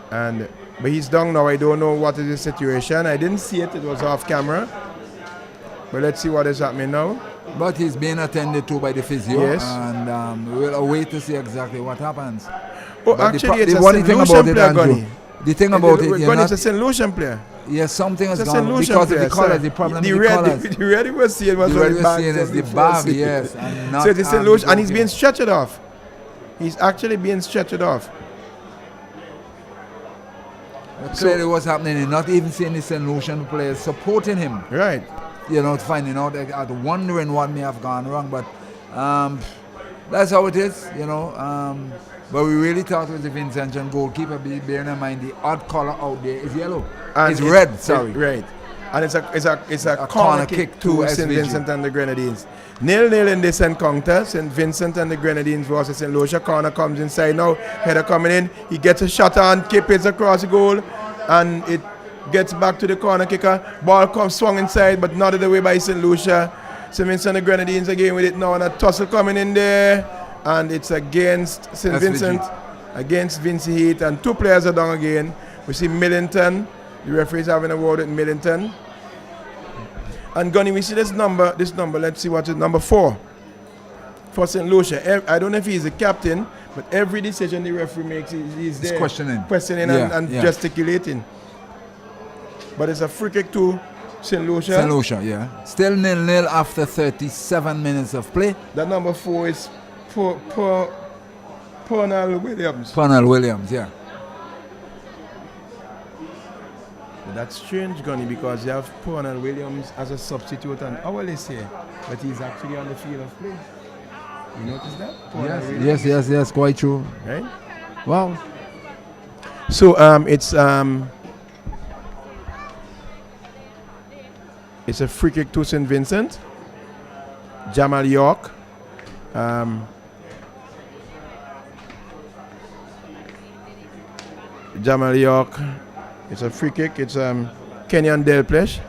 but he's down now. I don't know what is the situation. I didn't see it; it was off camera. But let's see what is happening now. But he's being attended to by the physio, yes, and we'll wait to see exactly what happens. Oh, but actually, it's the a one St. thing Lucian about it, player, Andrew, Gunny. the thing about it, it's a St. Lucian player. Yes, something has it's gone because of the colours. The problem the with red, the colours. The red he was seeing was the red bag. Is the bag, yes. And not so it's St. Lucian, and he's being stretched off. He's actually being stretched off. Clearly what's happening, and not even seeing the St. Lucian players supporting him. Right. You know, finding out, wondering what may have gone wrong, but that's how it is, you know. But we really thought it was the Vincentian goalkeeper, bearing in mind the odd colour out there is yellow. And it's red, sorry. Right. And it's a corner kick to St. Vincent and the Grenadines. 0-0 in this encounter. St. Vincent and the Grenadines versus St. Lucia. Corner comes inside now. Header coming in. He gets a shot on, Kip hits across the goal, and it gets back to the corner kicker. Ball comes swung inside, but nodded away by St. Lucia. St. Vincent and the Grenadines again with it now, and a tussle coming in there. And it's against St. Vincent, against Vincy Heat, and two players are down again. We see Millington. The referee's having a word with Millington. And Gunny, we see this number, let's see what is number 4 for St. Lucia. I don't know if he's the captain, but every decision the referee makes, he's there questioning and gesticulating. But it's a free kick to St. Lucia. St. Lucia, yeah. Still 0-0 after 37 minutes of play. That number 4 is Pernell Williams. Pernell Williams, yeah. That's strange, Gunny, because you have Pernell Williams as a substitute on our list here, but he's actually on the field of play. You notice that? Yes, quite true. Right? Wow. So it's a free kick to St. Vincent. Jamal York. Jamal York. It's a free kick. It's Kenyan Delpesh.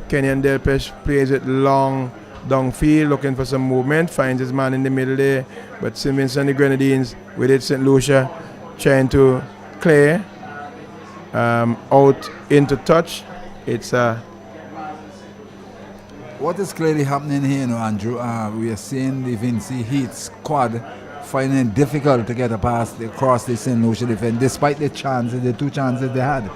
Kenyan Delpesh plays it long downfield, looking for some movement. Finds his man in the middle there. But St. Vincent and the Grenadines with it. St. Lucia trying to clear out into touch. It's what is clearly happening here, Andrew? We are seeing the Vincy Heat squad finding it difficult to get a pass across the St. Lucia defense, despite the two chances they had.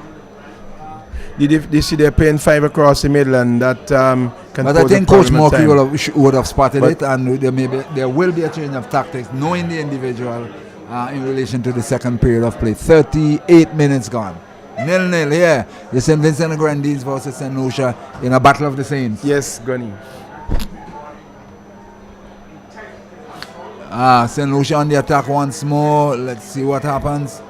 They see they're playing 5 across the middle, and that can but pose I think a problem Coach at Morkey would have spotted it, and there will be a change of tactics, knowing the individual in relation to the second period of play. 38 minutes gone. 0-0 here. The St. Vincent and Grenadines versus St. Lucia in a battle of the Saints. Yes, Gunny. St. Lucia on the attack once more. Let's see what happens.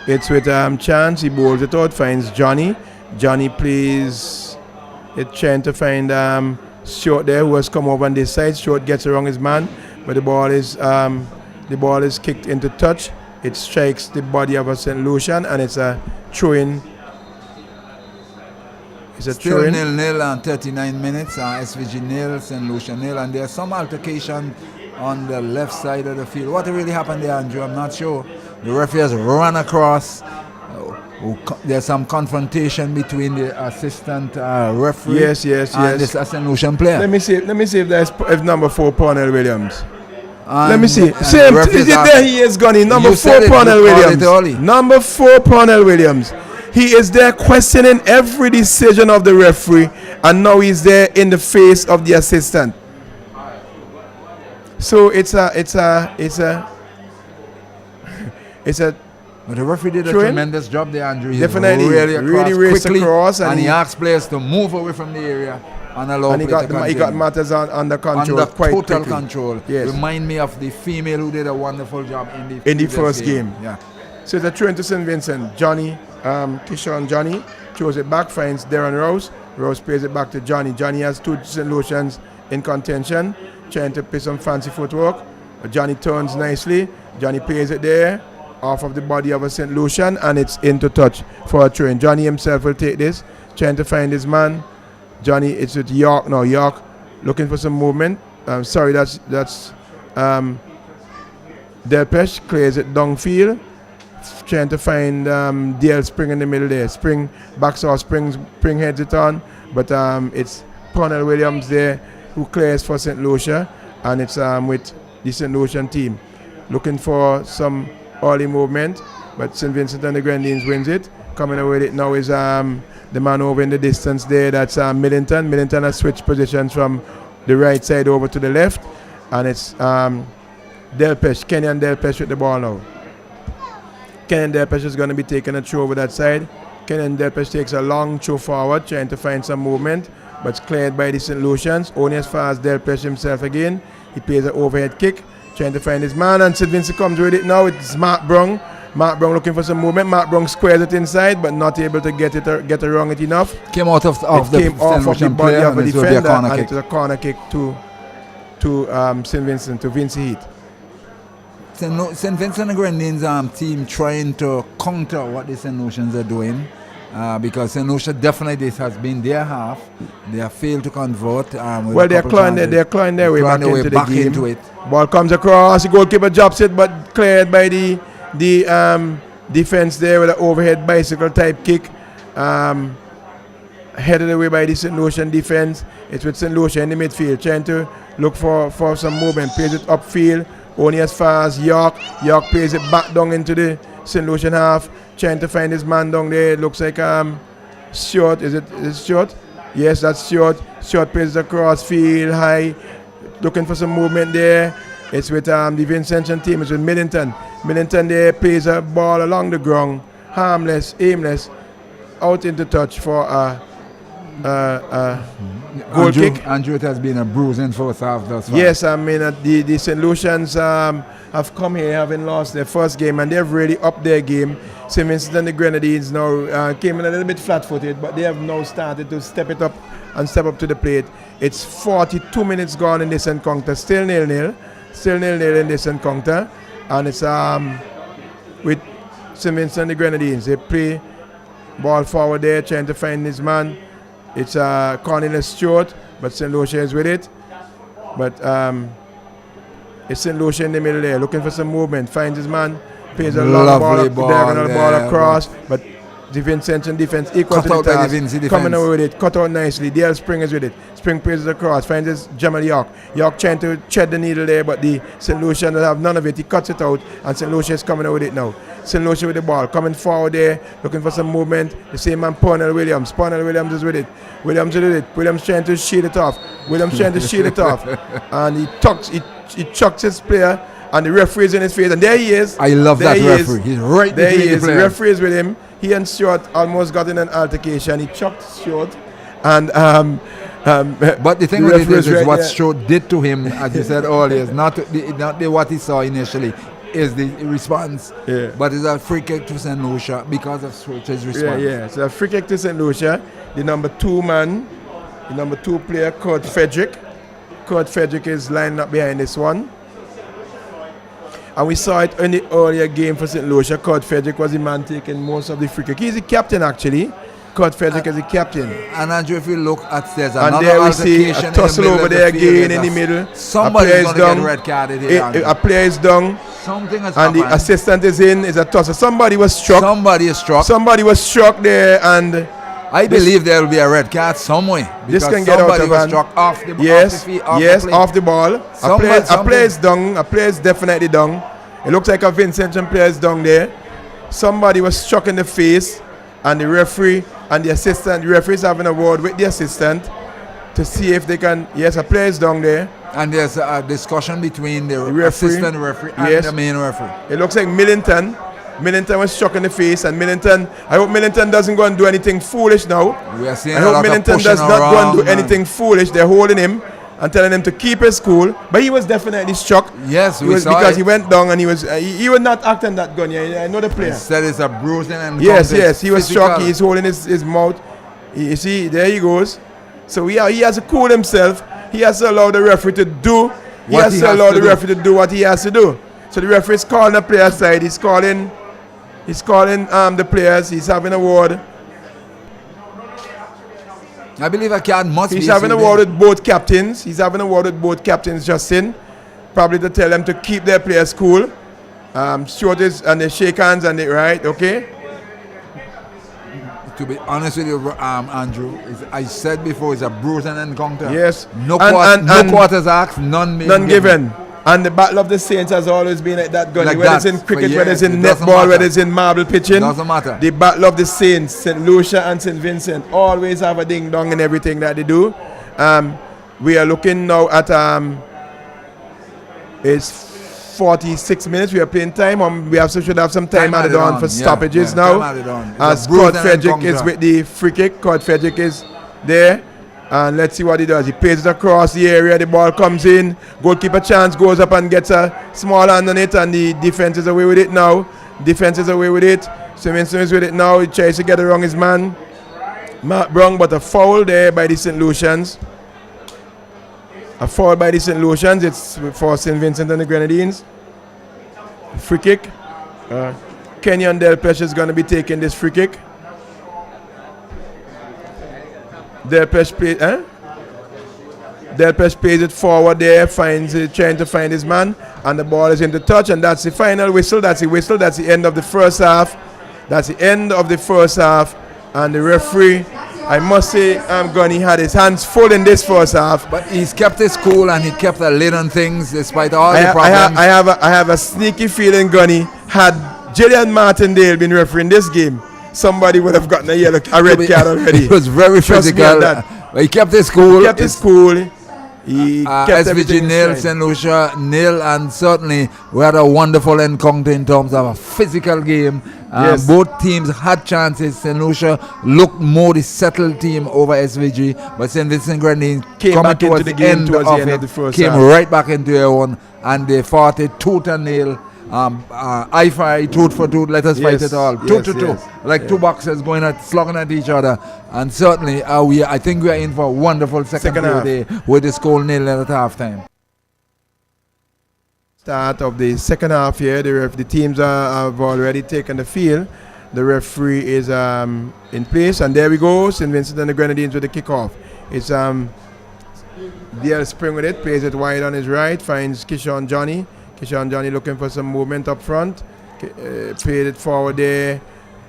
It's with Chance. He bowls it out, finds Johnny. Johnny plays it, trying to find Short there, who has come over on this side. Short gets around his man, but the ball is kicked into touch. It strikes the body of a St. Lucian, and it's a throw-in. It's a still throw-in. 0-0 and 39 minutes. SVG 0, St. Lucia 0, and there's some altercation on the left side of the field. What really happened there, Andrew? I'm not sure. The referee has run across. There's some confrontation between the assistant referee and this St. Lucian player. Let me see if number 4 Pernell Williams. Let me see. There he is, Gunny. Number 4 Pernell Williams. Number 4 Pernell Williams. He is there questioning every decision of the referee, and now he's there in the face of the assistant. So it's a but the referee did a tremendous job there, Andrew. Definitely, really raced across, and he asked players to move away from the area And allow And he play to got continue. matters under control Under quite total quickly. control. Yes. Remind me of the female who did a wonderful job in the previous first game. Yeah. So it's a throw into St. Vincent. Johnny, Kishon Johnny throws it back, finds Darren Rose. Rose plays it back to Johnny. Johnny has two St. Lucians in contention, trying to play some fancy footwork. Johnny turns nicely. Johnny plays it there, off of the body of a St. Lucian, and it's into touch for a throw in. Johnny himself will take this, trying to find his man. Johnny, it's with York now. York looking for some movement. Sorry, that's Delpesh clears it downfield, trying to find DL Spring in the middle there. Spring backs off, Spring heads it on, but it's Cornell Williams there who clears for St. Lucia, and it's with the St. Lucian team looking for some early movement, but St. Vincent and the Grenadines wins it. Coming away with it now is the man over in the distance there, that's Millington. Millington has switched positions from the right side over to the left, and it's Delpesh, Kenyan Delpesh with the ball now. Kenyan Delpesh is going to be taking a throw over that side. Kenyan Delpesh takes a long throw forward, trying to find some movement, but it's cleared by the St. Lucians. Only as far as Delpesh himself again. He plays an overhead kick, trying to find his man, and St. Vincent comes with it now. It's Mark Brown. Mark Brown looking for some movement. Mark Brown squares it inside, but not able to get around it enough. Came out of It the came off of the body player, of a and it will be a defender, corner and kick. it was a corner kick to St. Vincent, to Vincy Heat. St. Vincent and Grenadines team trying to counter what the St. Lucians are doing, because St. Lucia definitely this has been their half. They have failed to convert. Well, they're clawing their way back into the game. Into it. Ball comes across, the goalkeeper drops it, but cleared by the defense there with an overhead bicycle type kick. Headed away by the St. Lucian defense. It's with St. Lucia in the midfield, trying to look for some movement. Plays it upfield, only as far as York. York plays it back down into the St. Lucian half, trying to find his man down there. It looks like Short. Is it Short? Yes, that's Short. Short plays it across field, high, looking for some movement there. It's with the Vincentian team. It's with Millington. Millington there plays a ball along the ground, harmless, aimless, out into touch for a goal kick. Andrew, it has been a bruising first half thus far. Yes, I mean the St. Lucians have come here having lost their first game, and they've really upped their game. St. Vincent and the Grenadines now came in a little bit flat-footed, but they have now started to step up to the plate. It's 42 minutes gone in this encounter, still 0-0 in this encounter, and it's with St. Vincent and the Grenadines. They play ball forward there, trying to find his man. It's Cornelius Stewart, but St. Lucia is with it. But it's St. Lucia in the middle there, looking for some movement. Finds his man, plays a long ball, diagonal ball across, but the Vincentian defense equal to the task, coming away with it, cut out nicely. DL Spring is with it. Spring plays it across, finds his Jamal York. York trying to tread the needle there, but the St. Lucia will have none of it. He cuts it out, and St. Lucia is coming away with it now. St. Lucia with the ball, coming forward there, looking for some movement. The same man, Cornell Williams. Cornell Williams is with it. Williams trying to shield it off. And he chucks his player, and the referee is in his face, and there he is. I love that referee. He's right there. He is. The referee is with him. He and Stewart almost got in an altercation. He chucked Stewart, and but the thing with it is what Stewart did to him, as you said earlier, is not what he saw initially. Is the response, but it's a free kick to St. Lucia because of Stewart's response. So a free kick to St. Lucia. The number 2 player, Kurt Frederick. Kurt Frederick is lining up behind this one. And we saw it in the earlier game for St. Lucia. Kurt Frederick was the man taking most of the free kick. He's the captain actually. Kurt Frederick is the captain. And Andrew, if you look at there's and another there we see a tussle over there again in the middle. Somebody is going to get red carded here. A player is down. Something has happened. And the assistant is in. Is a tussle. Somebody was struck. Somebody was struck there, and I believe there will be a red card somewhere. This can get out of hand. Struck off the off the ball. A player is down. A player is definitely down. It looks like a Vincentian player is down there. Somebody was struck in the face, and the referee and the assistant. The referee is having a word with the assistant to see if they can. Yes, a player is down there. And there's a discussion between the assistant referee and the main referee. It looks like Millington Millington was struck in the face, and Millington, I hope Millington doesn't go and do anything foolish now. We are seeing I a hope lot of Millington pushing does not go and do around, anything foolish. They're holding him and telling him to keep his cool, but he was definitely struck. Yes, he we was saw because it. he went down and he was not acting that gun. Yeah, I know the player. Instead, it's a bruising and Yes, he was physical. struck. He's holding his mouth. You see, there he goes. So he has to cool himself. He has to allow the referee to do. He has to allow the referee to do what he has to do. So the referee is calling the player side. He's calling the players. He's having a word. I believe a card must be. He's having a word with both captains. Justin. Probably to tell them to keep their players cool. Short is and they shake hands and they right, okay? To be honest with you, Andrew, I said before, it's a bruising encounter. Yes. No quarters asked, none given. And the Battle of the Saints has always been like that, Gunny. Like whether that, it's in cricket, for whether it's years, in it doesn't netball, matter. whether it's in marble pitching. Doesn't matter. The Battle of the Saints, St. Lucia and St. Vincent, always have a ding dong in everything that they do. We are looking now at it's 46 minutes. We are playing time. We should have some time added on for stoppages now. As Claude Frederick is with the free kick. Claude Frederick is there. And let's see what he does. He pays it across the area. The ball comes in. Goalkeeper chance goes up and gets a small hand on it. And the defense is away with it now. Simmons is with it now. He tries to get around his man, Mark Brown, but a foul there by the St. Lucians. It's for St. Vincent and the Grenadines. Free kick. Kenyon Delpesh is going to be taking this free kick. Delpesh plays it forward there, trying to find his man, and the ball is in the touch, and that's the final whistle. That's the end of the first half. And the referee, I must say, Gunny had his hands full in this first half. But he's kept his cool and he kept a lid on things despite all the problems. I have a sneaky feeling, Gunny, had Jillian Martindale been refereeing this game, somebody would have gotten a red card already. He was very physical. He kept his cool. He kept SVG nil, St. Lucia nil, and certainly we had a wonderful encounter in terms of a physical game. Yes. Both teams had chances. St. Lucia looked more the settled team over SVG, but St. Vincent Grenadines came back into the game towards the end of the first half. Right back into their own, and they fought it tooth and nail. Eye for eye, tooth for tooth, let us fight it all. Two to two. Two boxers slugging at each other. And certainly, I think we are in for a wonderful second half with the score 0-0 at halftime. Start of the second half here. The teams have already taken the field. The referee is in place. And there we go. St. Vincent and the Grenadines with the kickoff. It's DL Spring with it. Plays it wide on his right. Finds Kishon Johnny looking for some movement up front. Played it forward there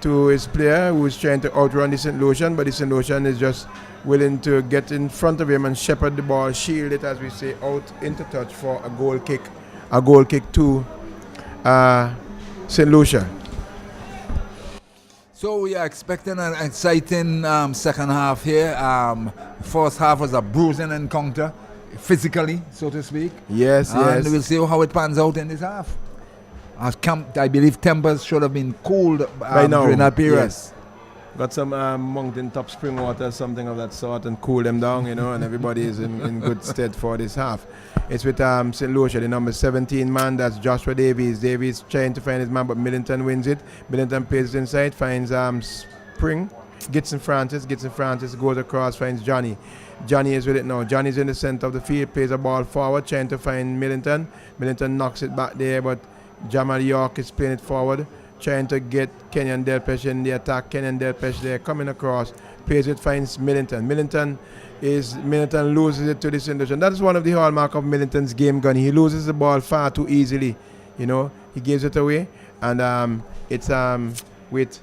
to his player who is trying to outrun the St. Lucian, but the St. Lucian is just willing to get in front of him and shepherd the ball, shield it, as we say, out into touch for a goal kick. A goal kick to St. Lucia. So we are expecting an exciting second half here. First half was a bruising encounter, physically, so to speak. Yes. And we'll see how it pans out in this half. I believe tempers should have been cooled by now during that period. Yes. Got some mountain top spring water, something of that sort, and cool them down, and everybody is in good stead for this half. It's with St. Lucia, the number 17 man, that's Joshua Davies. Davies trying to find his man, but Millington wins it. Millington plays it inside, finds Spring. Gitson Francis goes across, finds Johnny. Johnny is with it now. Johnny's in the center of the field, plays a ball forward, trying to find Millington. Millington knocks it back there, but Jamal York is playing it forward, trying to get Kenyon Delpesh in the attack. Kenyon Delpesh there, coming across, plays it, finds Millington. Millington loses it to this St. That is one of the hallmark of Millington's game, Gunny. He loses the ball far too easily. He gives it away, and it's with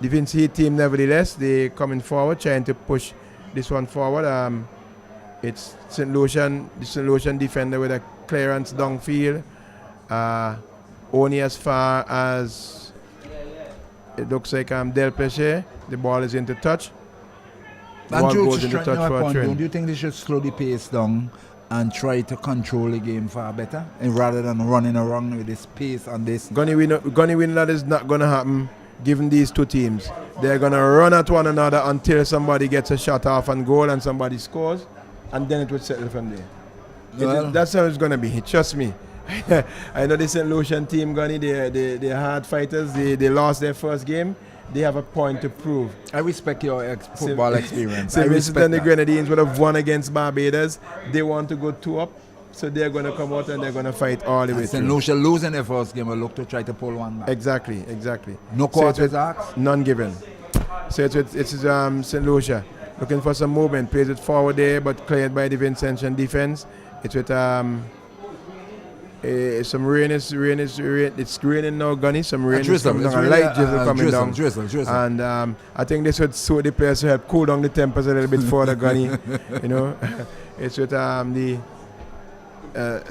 the Vincy team. Nevertheless, they coming forward, trying to push this one forward. It's the St. Lucian defender with a clearance downfield. Only as far as it looks like Delpeche. The ball is into touch. Andrew, don't you think they should slow the pace down and try to control the game far better, and rather than running around with this pace and this. Gonna win that is not gonna happen. Given these two teams, they're gonna run at one another until somebody gets a shot off and goal and somebody scores, and then it would settle from there. Well, That's how it's gonna be. Trust me. I know the St. Lucian team, Gunny, they're hard fighters. They lost their first game. They have a point to prove. I respect your football experience. So I respect the that. Grenadines would have won against Barbados. They want to go 2 up, so they're going to come out and they're going to fight all the way St. through. Lucia losing their first game will look to try to pull one back. Exactly. No quarters asked? None given. So it's St. Lucia looking for some movement. Plays it forward there, but cleared by the Vincentian defense. It's with some rain. It's raining now, Gunny. Some rain. Drizzle. Coming It's down, a really light drizzle coming down. Drizzle. And I think this would suit the players to help cool down the tempers a little bit further, Gunny. You know, it's with the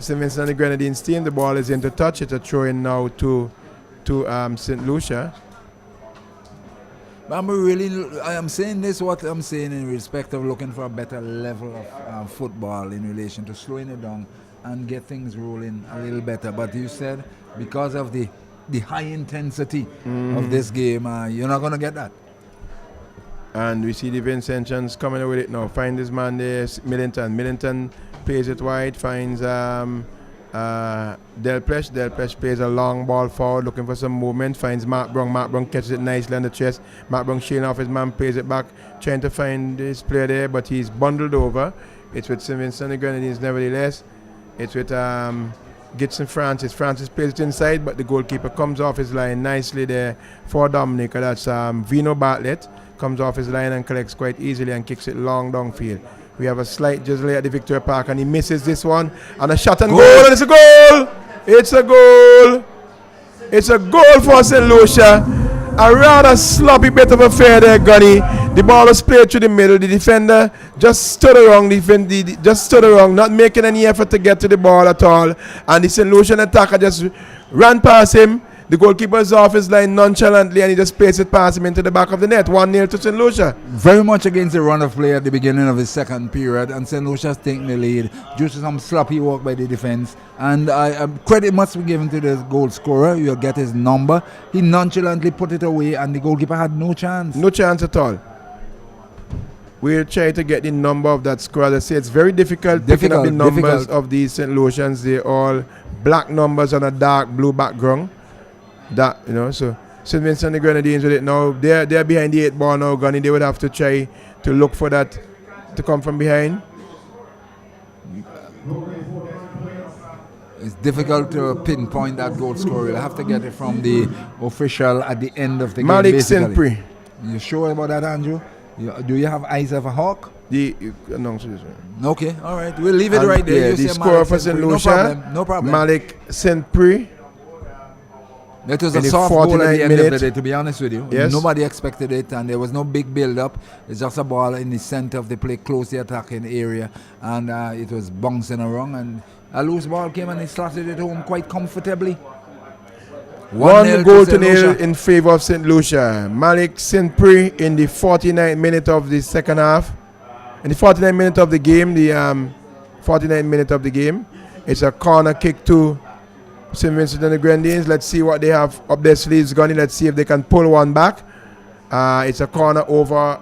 St. Vincent and the Grenadines team. The ball is into touch. It's a throw in now to St. Lucia. I am saying this, what I'm saying in respect of looking for a better level of football in relation to slowing it down and get things rolling a little better. But you said because of the high intensity of this game, you're not going to get that. And we see the Vincentians coming with it now. Find this man there, Millington. Millington plays it wide, finds Delpesh. Delpesh plays a long ball forward, looking for some movement. Finds Mark Brown. Mark Brown catches it nicely on the chest. Mark Brown shielding off his man, plays it back, trying to find this player there, but he's bundled over. It's with St. Vincent and the Grenadines nevertheless. It's with Gitson Francis. Francis plays it inside, but the goalkeeper comes off his line nicely there for Dominica. That's Vino Bartlett. Comes off his line and collects quite easily and kicks it long downfield. We have a slight drizzle at the Victoria Park and he misses this one. And a shot and goal, and it's a goal! It's a goal! It's a goal for St. Lucia. A rather sloppy bit of affair there, Gunny. The ball was played through the middle. The defender just stood around, not making any effort to get to the ball at all. And the St. Lucian attacker just ran past him. The goalkeeper is off his line nonchalantly and he just placed it past him into the back of the net. 1-0 to St. Lucia. Very much against the run of play at the beginning of the second period, and St. Lucia's taking the lead due to some sloppy work by the defense. And credit must be given to the goal scorer. You'll get his number. He nonchalantly put it away and the goalkeeper had no chance. No chance at all. We'll try to get the number of that scorer. As I say, it's very difficult picking up the numbers of these St. Lucians. They're all black numbers on a dark blue background. So St. Vincent and the Grenadines with it now. They're behind the 8 ball now, Gunny. They would have to try to look for that to come from behind. It's difficult to pinpoint that goal scorer. You'll have to get it from the official at the end of the game. Malik St. You sure about that, Andrew? Do you have eyes of a hawk? Okay, all right. We'll leave it right there. Yeah, the scorer for St. Lucia, no problem. Malik St. Prix. That was a soft goal at the end of the day, to be honest with you. Yes. Nobody expected it, and there was no big build-up. It's just a ball in the center of the play, close to the attacking area, and it was bouncing around, and a loose ball came and he slotted it home quite comfortably. 1 goal to nil in favor of St. Lucia. Malik St. Prix in the 49th minute of the second half. In the 49th minute of the game, it's a corner kick to St. Vincent and the Grenadines. Let's see what they have up their sleeves, Gunny. Let's see if they can pull one back. It's a corner over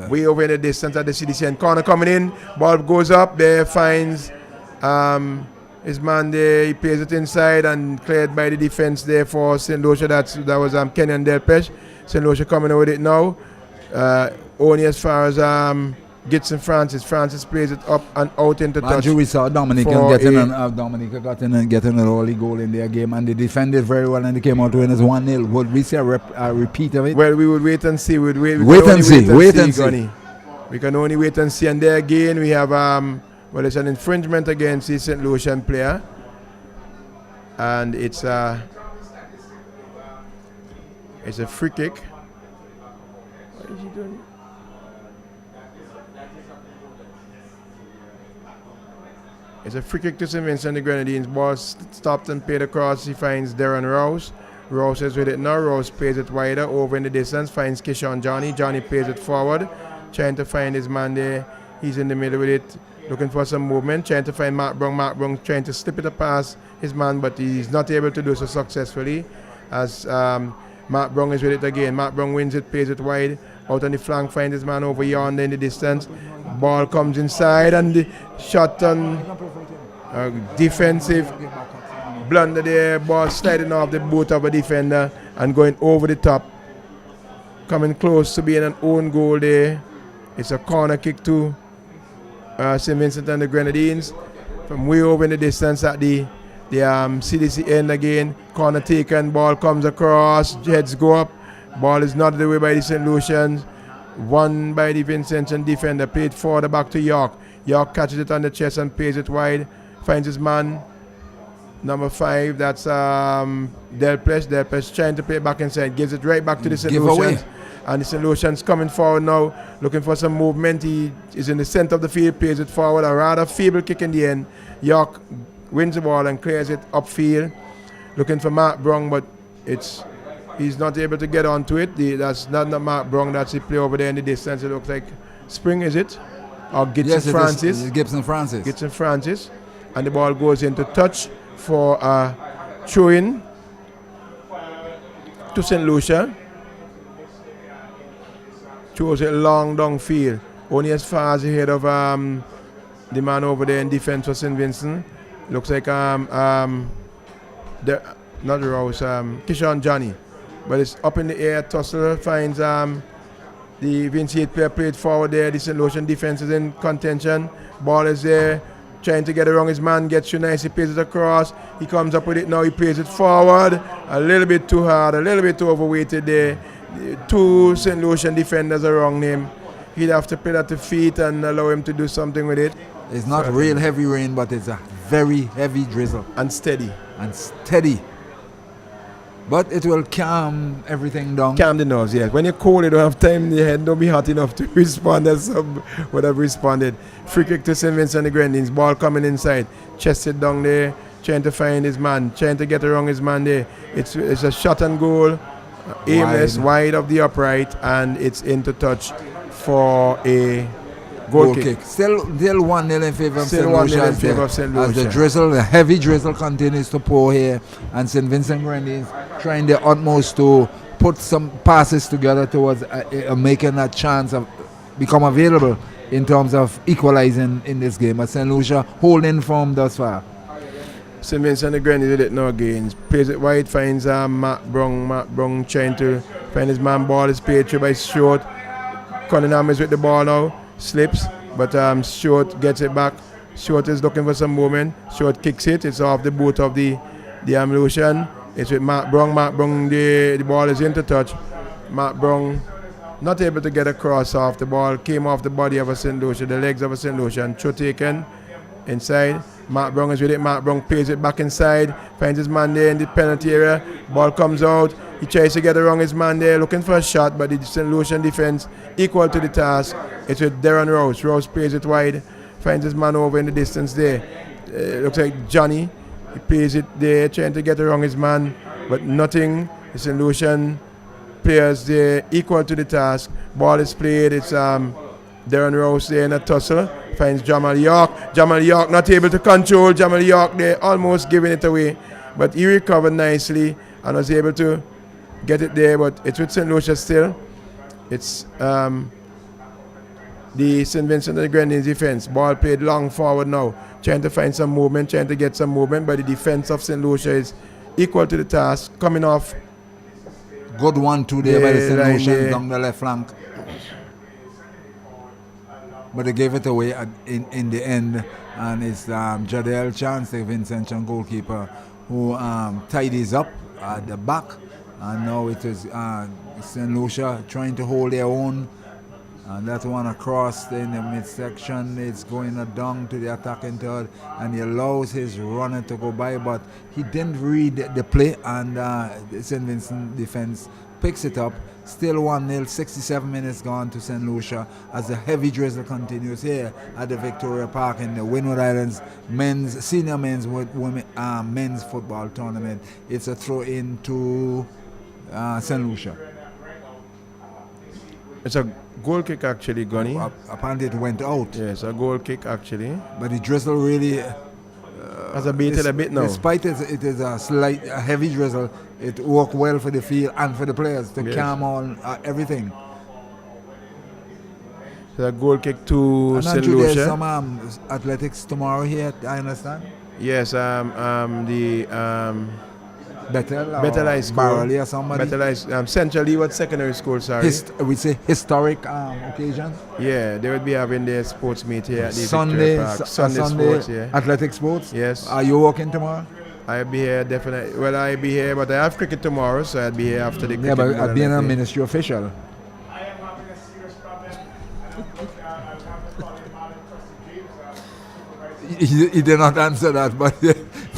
way over in the distance at the CDC, and corner coming in. Ball goes up there, finds his man there. He plays it inside and cleared by the defense there for St. Lucia. That was Kenyan Delpesh. St. Lucia coming with it now. Only as far as Gitson Francis. Francis plays it up and out into touch. We saw Dominica getting an early goal in their game, and they defended very well, and they came out winning 1-0. Would we see a repeat of it? Well, we would wait and see. Wait and see. We can only wait and see. And there again, we have it's an infringement against the St. Lucian player, and it's a free kick. What is he doing? It's a free kick to St. Vincent and the Grenadines. Ball stopped and played across. He finds Darren Rouse. Rouse is with it now. Rouse plays it wider over in the distance. Finds Kishon Johnny. Johnny plays it forward, trying to find his man there. He's in the middle with it, looking for some movement, trying to find Mark Brown. Mark Brown trying to slip it past his man, but he's not able to do so successfully. As Mark Brown is with it again. Mark Brown wins it, plays it wide. Out on the flank, finds his man over yonder in the distance. Ball comes inside, and the shot on defensive blunder there. Ball sliding off the boot of a defender and going over the top. Coming close to being an own goal there. It's a corner kick to St. Vincent and the Grenadines. From way over in the distance at the CDC end again. Corner taken, ball comes across, heads go up. Ball is nodded away by the St. Lucians. Won by the Vincentian defender, played forward back to York. York catches it on the chest and plays it wide. Finds his man, number 5, that's Delpes. Delpes trying to play it back inside, gives it right back to the St. Lucians. And the St. Lucians coming forward now, looking for some movement. He is in the center of the field, plays it forward. A rather feeble kick in the end. York wins the ball and clears it upfield. Looking for Mark Brown, but he's not able to get onto it. That's not Mark Brown, that's the play over there in the distance. It looks like Spring, is it? Or Gibson Francis. It is Gibson Francis. Gibson Francis. And the ball goes into touch for a throw-in to St. Lucia. Throws it long downfield, only as far as the head of the man over there in defense for St. Vincent. Looks like not Rouse, Kishon Johnny, but it's up in the air. Tussle finds the Vincy player played forward there. The St. Lucian defense is in contention. Ball is there, trying to get around his man. Gets you nice. He plays it across. He comes up with it now. He plays it forward. A little bit too hard. A little bit too overweighted there. 2 St. Lucian defenders around him. He'd have to put at the feet and allow him to do something with it. It's not real heavy rain, but it's a very heavy drizzle. And steady. But it will calm everything down. Calm the nerves, yes. When you're cold, you don't have time in your head. Don't be hot enough to respond as some would have responded. Free kick to St. Vincent and the Grenadines. Ball coming inside. Chested down there. Trying to find his man. Trying to get around his man there. It's a shot and goal. Aimless, wide of the upright, and it's into touch for a goal kick. Still 1-0 in favor of St. Lucia. As the heavy drizzle continues to pour here, and St. Vincent Grenadines trying their utmost to put some passes together towards making that chance of become available in terms of equalizing in this game. But St. Lucia holding firm thus far. St. Vincent and the Grenadines did it now again. Plays it wide, finds Mark Brown. Mark Brown trying to find his man. Ball is played through by Stewart. Cunningham is with the ball now. Slips, but Stewart gets it back. Stewart is looking for some movement. Stewart kicks it. It's off the boot of the Lucian. It's with Mark Brown. Mark Brown, the ball is into touch. Mark Brown not able to get across off the ball. Came off the body of a St. Lucia, the legs of a St. Lucian. Throw taken inside. Mark Brown is with it. Mark Brown plays it back inside. Finds his man there in the penalty area. Ball comes out. He tries to get around his man there, looking for a shot, but the St. Lucian defense equal to the task. It's with Darren Rouse. Rouse plays it wide. Finds his man over in the distance there. Looks like Johnny. He plays it there, trying to get around his man, but nothing. The St. Lucian players there equal to the task. Ball is played. It's Darren Rouse there in a tussle. Finds Jamal York. Jamal York not able to control. Jamal York there almost giving it away. But he recovered nicely and was able to get it there. But it's with St. Lucia still. It's the St. Vincent and the Grenadines defense. Ball played long forward now. Trying to find some movement, trying to get some movement. But the defense of St. Lucia is equal to the task. Coming off. Good 1-2 there by the St. Lucians down the left flank. But they gave it away in the end, and it's Jadel Chance, the Vincentian goalkeeper, who tidies up at the back, and now it is St. Lucia trying to hold their own, and that one across in the midsection is going down to the attacking third, and he allows his runner to go by, but he didn't read the play, and the St. Vincent defense picks it up. Still 1-0, 67 minutes gone to St. Lucia as the heavy drizzle continues here at the Victoria Park in the Windward Islands senior men's men's football tournament. It's a throw in to St. Lucia. It's a Goal kick actually, Gunny. Apparently it went out. Yes, a goal kick actually. But the drizzle really... Has abated a bit now. Despite it is a heavy drizzle, it worked well for the field and for the players to calm on everything. So a goal kick to And St. there's Lucia. some athletics tomorrow here, I understand. Yes, Bethel High School. Barley or somebody. Bethel Central Leeward Secondary School, sorry. We say historic occasion. Yeah, they would be having their sports meet here at the Sunday, Victoria Park. Sunday sports, yeah. athletic sports. Yes. Are you working tomorrow? I'll be here definitely. Well, I'll be here, but I have cricket tomorrow, so I'll be here after the cricket. Yeah, but being a ministry official. I am having a serious problem, and I'm having to call him out and Trustee James. He did not answer that, but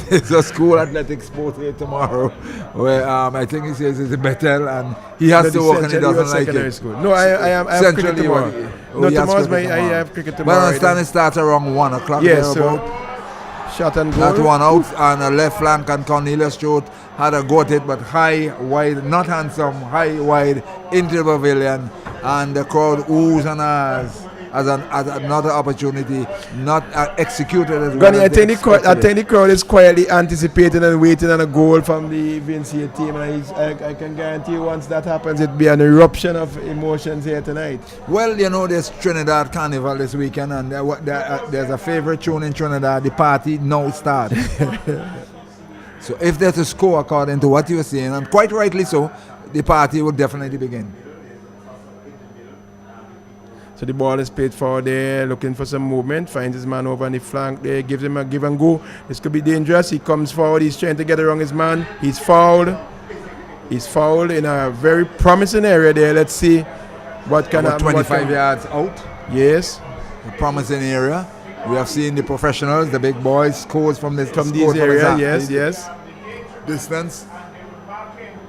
there's a school athletic sport here tomorrow where I think he says it's a Bethel and he has to work and he doesn't like it. School. No, I have cricket tomorrow. No, tomorrow's I have cricket tomorrow. But I understand it starts around 1 o'clock. Yes, so shot and goal. That one out and a left flank and Cornelius Stewart had a go at it, but high, wide, not handsome, high, wide into the pavilion, and the crowd oohs and ahs as another opportunity, not executed as well. Gunny, I think the crowd is quietly anticipating and waiting on a goal from the Vincy team, and I can guarantee you once that happens, it'll be an eruption of emotions here tonight. Well, you know, there's Trinidad Carnival this weekend, and there's a favorite tune in Trinidad, the party now starts. So if there's a score according to what you're saying, and quite rightly so, the party will definitely begin. So the ball is played forward there, looking for some movement, finds his man over on the flank there, gives him a give and go. This could be dangerous. He comes forward, he's trying to get around his man. He's fouled. He's fouled in a very promising area there. Let's see what can happen. 25 yards out. Yes. A promising area. We have seen the professionals, the big boys, scores from this area. Yes. Distance.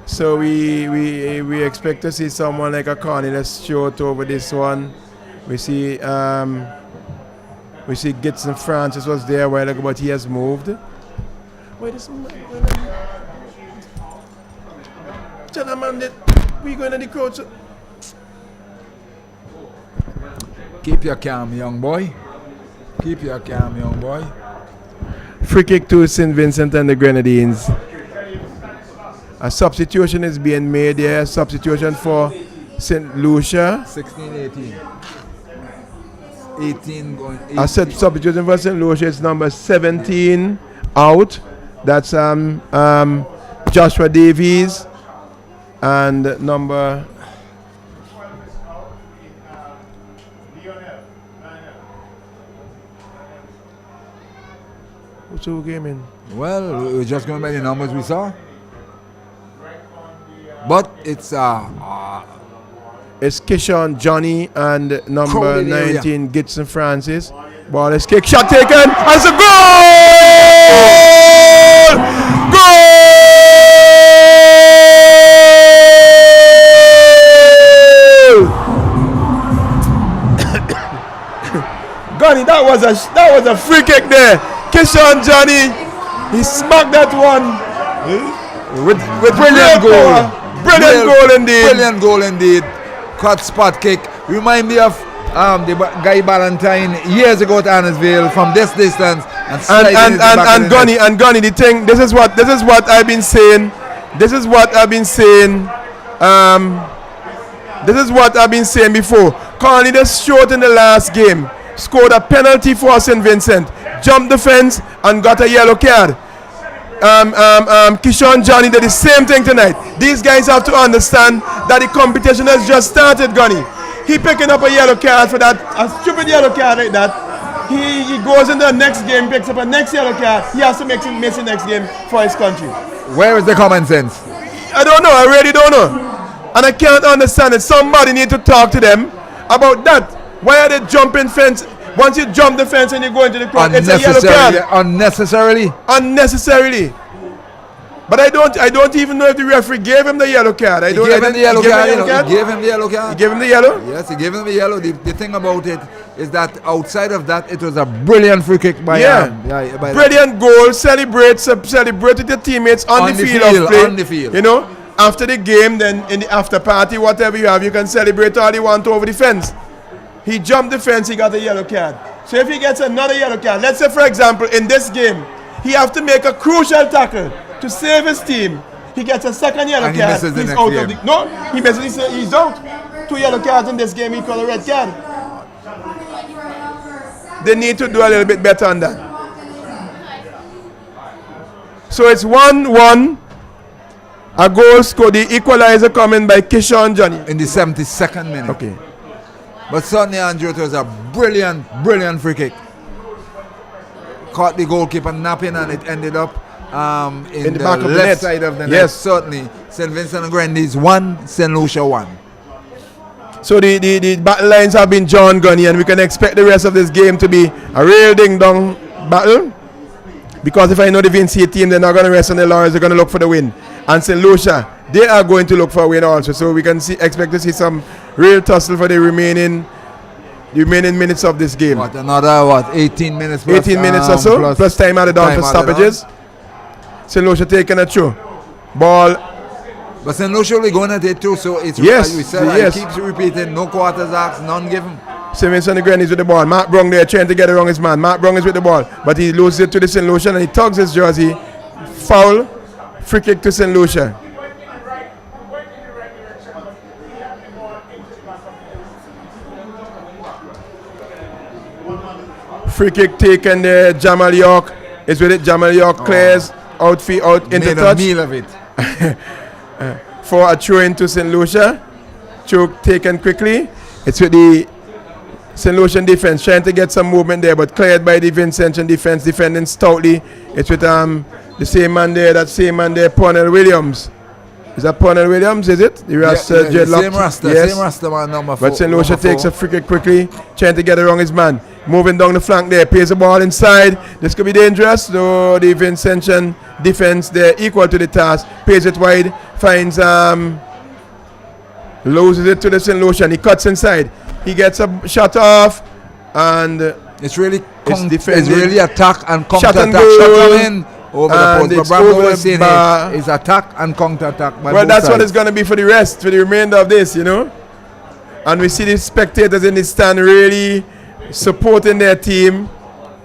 So we expect to see someone like a Cornelius Stewart over this one. We see Gitson Francis was there a while ago, but he has moved. Wait a minute. Gentlemen, we going to the crowd. So. Keep your calm, young boy. Keep your calm, young boy. Free kick to St. Vincent and the Grenadines. A substitution is being made there. Substitution for St. Lucia. 16-18. 18 going. 18. A substitution for St. Lucia is number 17 out. That's Joshua Davies and number. Who came in? Well, we're just going by the numbers we saw. But it's Kishon Johnny and number 19 Gitson Francis. Ball is kicked, shot taken, and it's a goal! Goal! Gunny, that was a free kick there. Kishon Johnny, he smacked that one with brilliant goal. Brilliant goal indeed. Cut spot kick. Remind me of the guy Ballantyne years ago at Annisville from this distance and Gunny, the thing. This is what I've been saying. This is what I've been saying before. Cornelius Stewart in the last game scored a penalty for St. Vincent, jumped the fence and got a yellow card. Kishon Johnny did the same thing tonight. These guys have to understand that the competition has just started, Gunny. He picking up a yellow card for that, a stupid yellow card like that. He goes into the next game, picks up a next yellow card. He has to miss the next game for his country. Where is the common sense? I don't know. I really don't know. And I can't understand it. Somebody need to talk to them about that. Why are they jumping fence? Once you jump the fence and you go into the crowd, it's a yellow card. Unnecessarily. But I don't even know if the referee gave him the yellow card. He gave him the yellow card. He gave him the yellow? Yes, he gave him the yellow. The thing about it is that outside of that, it was a brilliant free kick by brilliant goal. Celebrate with your teammates on the field of play. On the field. You know, after the game, then in the after party, whatever you have, you can celebrate all you want over the fence. He jumped the fence, he got a yellow card. So if he gets another yellow card, let's say for example, in this game, he have to make a crucial tackle to save his team. He gets a second yellow And he card. misses the He's next out game. of the no. He misses. He's out. 2 yellow cards in this game equal a red card. They need to do a little bit better on that. So it's 1-1. A goal scored. The equalizer coming by Kishon Johnny. In the 72nd minute. Okay. But certainly, Andrew, it was a brilliant free kick. Caught the goalkeeper napping and it ended up in the back of the left net. side of the net. Yes. Certainly. St. Vincent and Grenadines 1, St. Lucia 1. So the battle lines have been drawn, Gunny, and we can expect the rest of this game to be a real ding-dong battle. Because if I know the Vincy team, they're not going to rest on their laurels, they're going to look for the win. And St. Lucia, they are going to look for a win also. So we can expect to see some real tussle for the remaining minutes of this game. What, another 18 minutes plus, 18 minutes or so, plus time added on for stoppages. St. Lucia taking a throw. Ball. But St. Lucia will be going at it too, so it's Yes, as we said, yes. it keeps repeating, no quarters asked, none given. St. Vincent and Grenadines with the ball. Mark Brung there trying to get around his man. Mark Brung is with the ball, but he loses it to the St. Lucia and he tugs his jersey. Foul. Free kick to St. Lucia. Free kick taken there. Jamal York is with it. Jamal York clears out into Made touch a meal of it. for a throw into St. Lucia. Choke taken quickly. It's with the St. Lucian defense trying to get some movement there, but cleared by the Vincentian defense, defending stoutly. It's with the same man there, Ponnell Williams. Is that Ponnell Williams, is it? The Rasta dreadlock? Same Rasta man, number 4. But St. Lucia takes a free kick quickly, trying to get around his man. Moving down the flank there, pays the ball inside. This could be dangerous, though the Vincentian defense, they're equal to the task. Pays it wide, finds, loses it to the St. Lucian. He cuts inside. He gets a shot off, and it's really defended. it's really attack and counter Shot and attack. goal. Shot in over And the it's post. But Bravo over was saying bar. it's attack and counter attack. Well, that's what it's going to be for the rest, for the remainder of this, you know. And we see the spectators in the stand really supporting their team.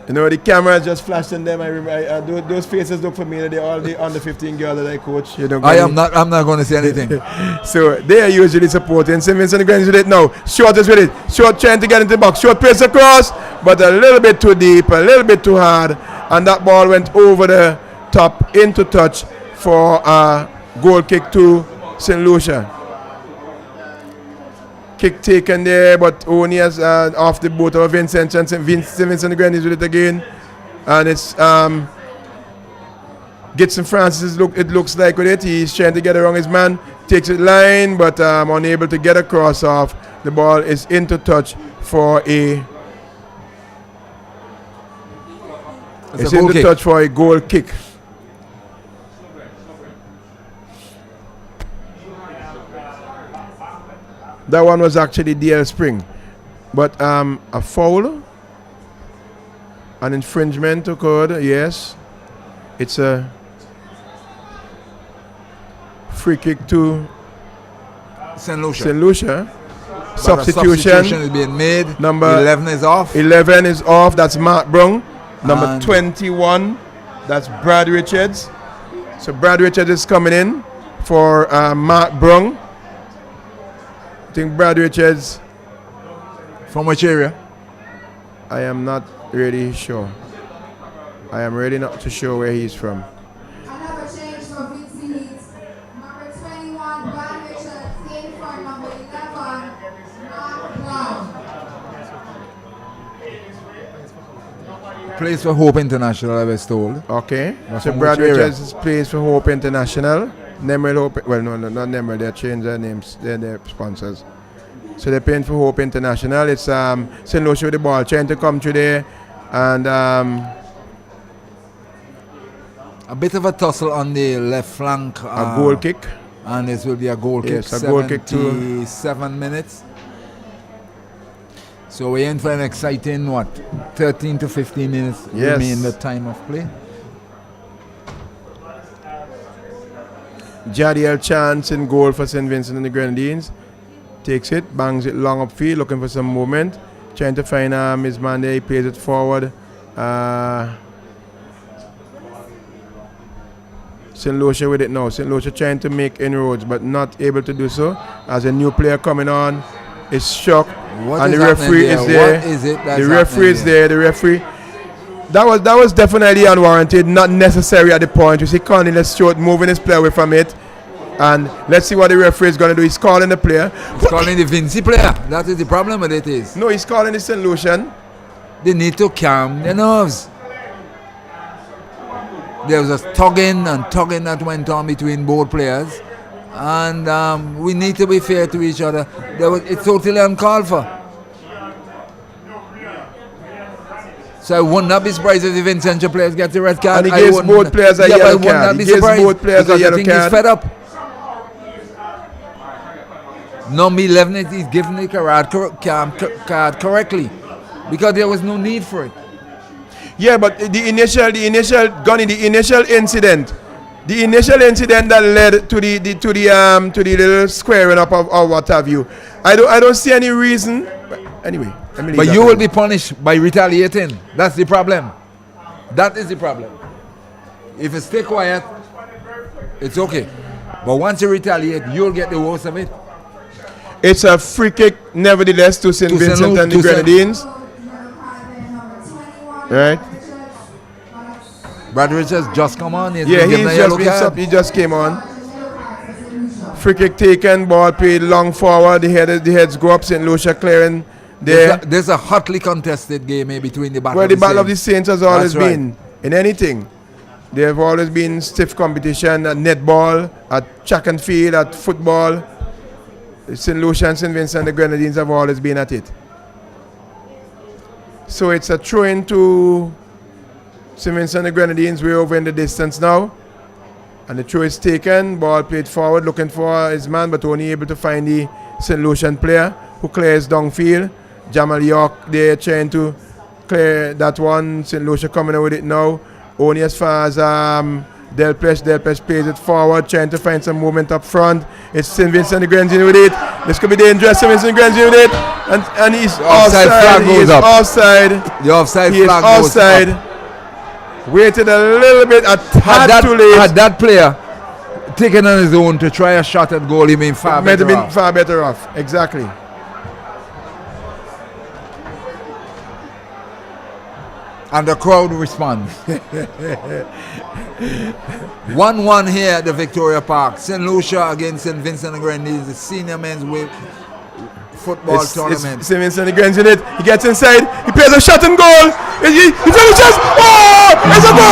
You know, the camera just flashed on them. I remember those faces look familiar. They're all the under 15 girls that I coach. You know, I'm not going to say anything. So they are usually supporting. St. Vincent and Grenadines with it now. Short is with it. Short trying to get into the box. Short pace across, but a little bit too deep, a little bit too hard, and that ball went over the top into touch for a goal kick to St. Lucia. Kick taken there, but only as off the boat of Vincent and St. Vincent and Grenadines with it again, and it's Gitson Francis. It looks like with it, he's trying to get around his man, takes it line, but unable to get across off. The ball is into touch for a. It's into touch for a goal kick. That one was actually DL Spring. But a foul, an infringement occurred, yes. It's a free kick to St. Lucia. St. Lucia. But Substitution is being made. Number 11 is off. 11 is off. That's Mark Brung. Number 21, that's Brad Richards. So Brad Richards is coming in for Mark Brung. I think Brad Richards. From which area? I am not really sure. I am really not too sure where he's from. Another change for Vincy. Number 21, Brad Richards, in for number 11, Mark Brown. Plays for Hope International, I was told. Okay. But So from Brad which area? Richards plays for Hope International. Nemrel Hope. Well, no, not Nemrel. They changed their names. They're their sponsors. So they're playing for Hope International. It's St. Lucia with the ball, trying to come through there, and A bit of a tussle on the left flank. a goal kick. And this will be a goal kick. Yes, a goal kick to 7 minutes. So we're in for an exciting, 13 to 15 minutes Yes. remain the time of play. Jadiel chance in goal for St. Vincent and the Grenadines. Takes it, bangs it long upfield, looking for some movement. Trying to find his man there, he plays it forward. St. Lucia with it now. St. Lucia trying to make inroads, but not able to do so. As a new player coming on, is shocked. And the referee is there. What is it that's the referee is there. The referee. That was definitely unwarranted, not necessary at the point. You see Cornelius Stewart moving his player away from it. And let's see what the referee is going to do. He's calling the player. He's calling the Vincy player. That is the problem with it is. No, he's calling the St. Lucian. They need to calm their nerves. There was a tugging that went on between both players. And we need to be fair to each other. It's totally uncalled for. So I would not be surprised if the Vincent players get the red card. And he gives both players a yellow card. He gives both players a yellow card. He's fed up. Number 11, he's given the card correctly because there was no need for it. Yeah, but the initial incident that led to the little squaring up or what have you. I don't see any reason. But anyway, but you will be punished by retaliating. That's the problem. That is the problem. If you stay quiet, it's okay. But once you retaliate, you'll get the worst of it. It's a free kick, nevertheless, to St. Vincent and the Grenadines. Right? Brad Richards just come on. He just came on. Free kick taken, ball played long forward. The heads go up. St. Lucia clearing there. There's a hotly contested game between the Battle well, of the Battle of the Saints has always That's been in anything. There have always been stiff competition at netball, at track and field, at football. St. Lucia and St. Vincent and the Grenadines have always been at it. So it's a throw-in to St. Vincent and the Grenadines. We're over in the distance now. And the throw is taken. Ball played forward, looking for his man, but only able to find the St. Lucian player who clears downfield. Jamal York there trying to clear that one. St. Lucia coming out with it now. Only as far as Delpesh plays it forward, trying to find some movement up front. It's St. Vincent and the Grenadines with it. This could be dangerous. St. Vincent and the Grenadines with it. And he's offside. Flag goes up. Offside. The offside He flag is goes offside. up. Waited a little bit, a tad too late. Had that player taken on his own to try a shot at goal, he been far Might have better been off. far better off. Exactly. And the crowd responds. 1-1 here at the Victoria Park. St. Lucia against St. Vincent and Grenadines, the senior men's football tournament. It's St. Vincent and the Grenadines in it. He gets inside. He plays a shot and goal. He finishes. Oh! It's a goal!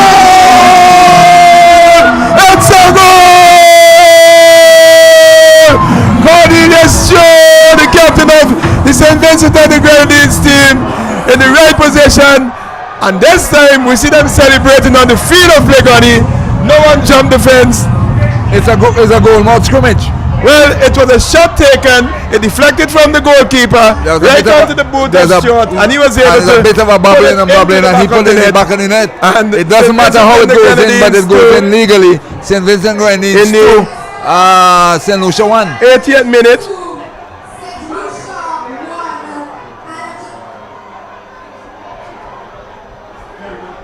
It's a goal! Cornelius Stewart, the captain of the St. Vincent and the Grenadines team, in the right position. And this time we see them celebrating on the field of Plegoni. No one jumped the fence. It's a goal, not scrimmage. Well, it was a shot taken. It deflected from the goalkeeper right onto the boot of Stewart, and he was able to. A bit of a bubbling, and he put it back on the net. And it doesn't matter how it goes in, but it goes in legally. St. Vincent Grenadines 2, St. Lucia 1. 80th minute.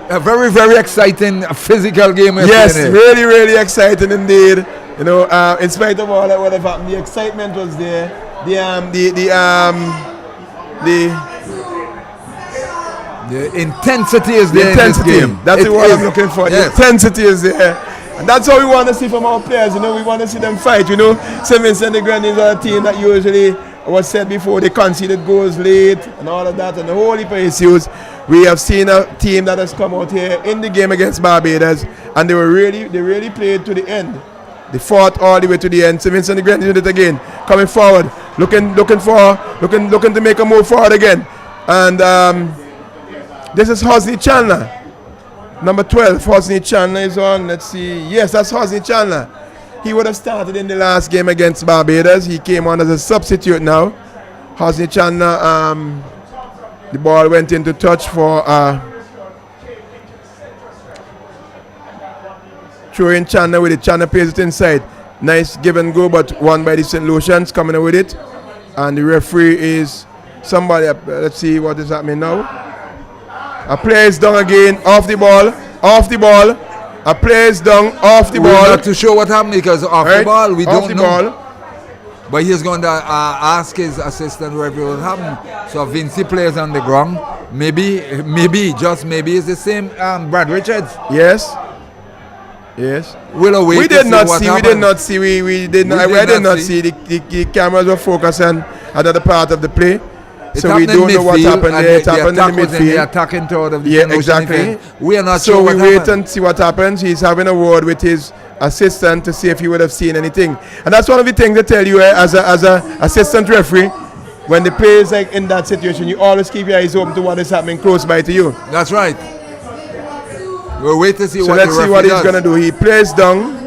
A very, very exciting physical game. Yes, really, really exciting indeed. You know, in spite of all that would have happened, the excitement was there. The intensity is there. In this game. That's the word I'm looking for. Yes. The intensity is there. And that's what we want to see from our players. You know, we want to see them fight. You know, St. Vincent and the Grenadines are a team that usually, was said before, they conceded goals late and all of that and the whole heap of issues. We have seen a team that has come out here in the game against Barbados, and they really played to the end. They fought all the way to the end. St. Vincent and the Grenadines did it again, coming forward, looking to make a move forward again. And this is Hosni Chandler, number 12. Hosni Chandler is on. Let's see. Yes, that's Hosni Chandler. He would have started in the last game against Barbados. He came on as a substitute now. Hosni Chandler. The ball went into touch for throw in Chandler with it. Chandler plays it inside. Nice give and go, but won by the St. Lucians coming with it. And the referee is somebody. Let's see what is happening now. A player is down again, off the ball. A player is down, off the ball. We're not too sure what happened because off the ball, we off don't the know. Ball. But he's going to ask his assistant referee what happened. So Vincy plays on the ground. Maybe, just maybe it's the same Brad Richards. Yes. We'll wait We to did see not what see. happened. We did not see. We did not. I did not see. The cameras were focused on another part of the play. So we don't know what happened there. It happened in the midfield. The attacking toward of the Yeah, exactly. defense. We are not So sure what we wait happened. and see what happens. He's having a word with his assistant to see if he would have seen anything. And that's one of the things they tell you as a assistant referee. When the play is like in that situation, you always keep your eyes open to what is happening close by to you. That's right. We'll wait to see So what let's the see what referee he's does. going to do. He plays down.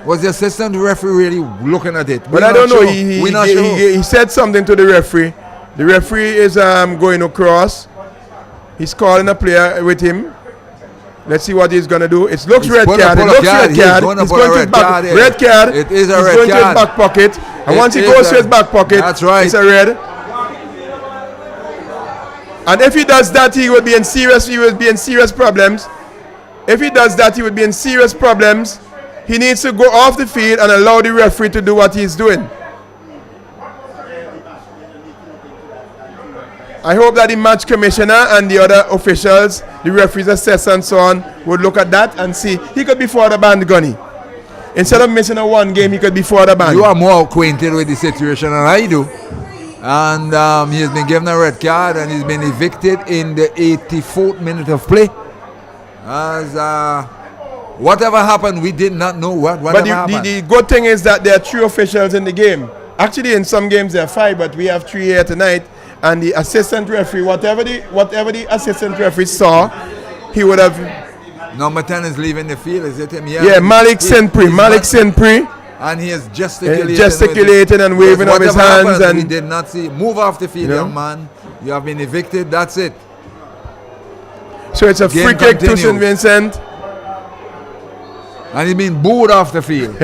Was the assistant referee really looking at it? But I don't know. He said something to the referee. The referee is going across. He's calling a player with him. Let's see what he's going to do. It looks red card. It looks red card. He's going to his back. Red card. It is a red card. He's going to his back pocket. And once he goes to his back pocket, that's right. It's a red. And if he does that, he will be in serious problems. If he does that, he would be in serious problems. He needs to go off the field and allow the referee to do what he's doing. I hope that the match commissioner and the other officials, the referees assess and so on, would look at that and see. He could be for the band, Gunny. Instead of missing a one game, he could be for the band. You are more acquainted with the situation than I do. And he has been given a red card and he's been evicted in the 84th minute of play. As whatever happened, we did not know what happened. The good thing is that there are 3 officials in the game. Actually, in some games there are 5, but we have 3 here tonight. And the assistant referee, whatever the assistant referee saw, he would have. Number 10 is leaving the field. Is it him? Yeah, Malik Sinpri. And he is gesticulating, and waving up his hands. And we did not see. Move off the field, young man. You have been evicted. That's it. So it's a free kick to St. Vincent. And he's been booed off the field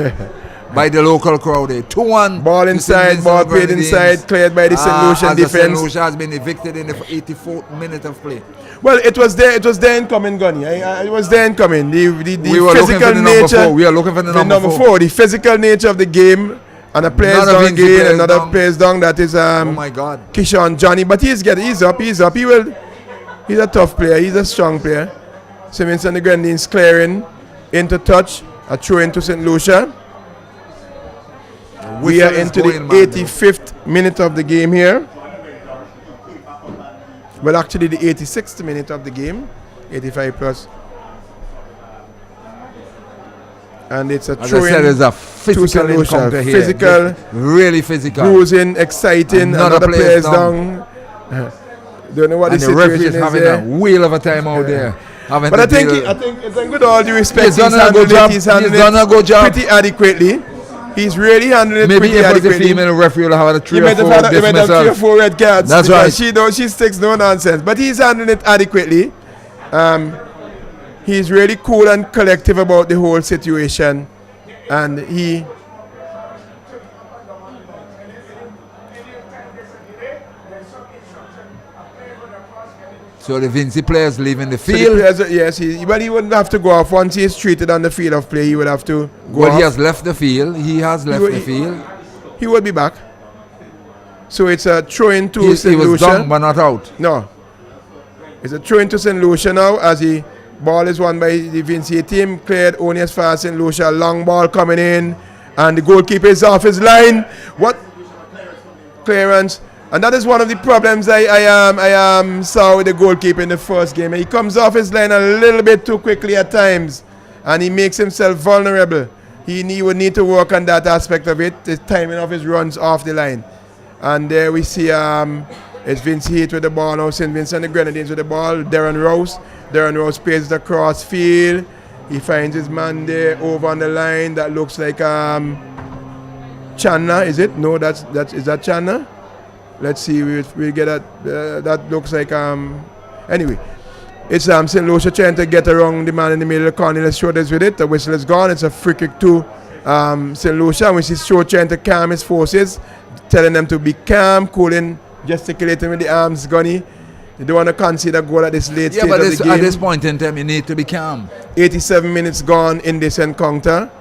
by the local crowd. 2-1. Ball inside, ball played inside, cleared by the St. Lucian defense. St. Lucia has been evicted in the 84th minute of play. Well, it was there in coming, Gunny. It was there in coming. The we physical nature. We are looking for the number 4. The physical nature of the game. And a player's down again, another player's down. That is oh my God, Kishon Johnny. But he's up. He's a tough player. He's a strong player. St. Vincent the Grenadines clearing into touch. A throw into St. Lucia. We are into the 85th minute of the game here. Well, actually the 86th minute of the game. 85 plus. And it's a throw in. It's a physical encounter here. Physical. Really physical. Bruising, exciting. Another player is down. Don't know what the situation is having there. a wheel of a time out there. But I think with all due respect, he's done a good job. He's done a good job pretty adequately. He's really handling it Maybe pretty if adequately. Maybe the female referee will have a 3 or 4 dismissals. He might have 3 or 4 red cards. That's right. She sticks no nonsense. But he's handling it adequately. He's really cool and collective about the whole situation. And he... So the Vincy players leaving the field. Yes, he wouldn't have to go off. Once he is treated on the field of play, he would have to go off. He has left the field. The field. He will be back. So it's a throw-in to St. Lucia. He was down but not out. No. It's a throw-in to St. Lucia now as the ball is won by the Vincy team. Cleared only as far as St. Lucia. Long ball coming in. And the goalkeeper is off his line. What? Clearance. And that is one of the problems I saw with the goalkeeper in the first game. He comes off his line a little bit too quickly at times. And he makes himself vulnerable. He would need to work on that aspect of it. The timing of his runs off the line. And there we see it's Vincy hit with the ball now. St. Vincent the Grenadines with the ball. Darren Rose plays the cross field. He finds his man there over on the line. That looks like Chandler, is it? No, is that Chandler? Let's see, we'll get that. That looks like anyway. It's St. Lucia trying to get around the man in the middle. Cornelius Schroeder's with it. The whistle is gone. It's a free kick to St. Lucia. We see Schroeder trying to calm his forces, telling them to be calm, cooling, gesticulating with the arms, Gunny. You don't want to concede a goal at this late stage of the game. At this point in time, you need to be calm. 87 minutes gone in this encounter.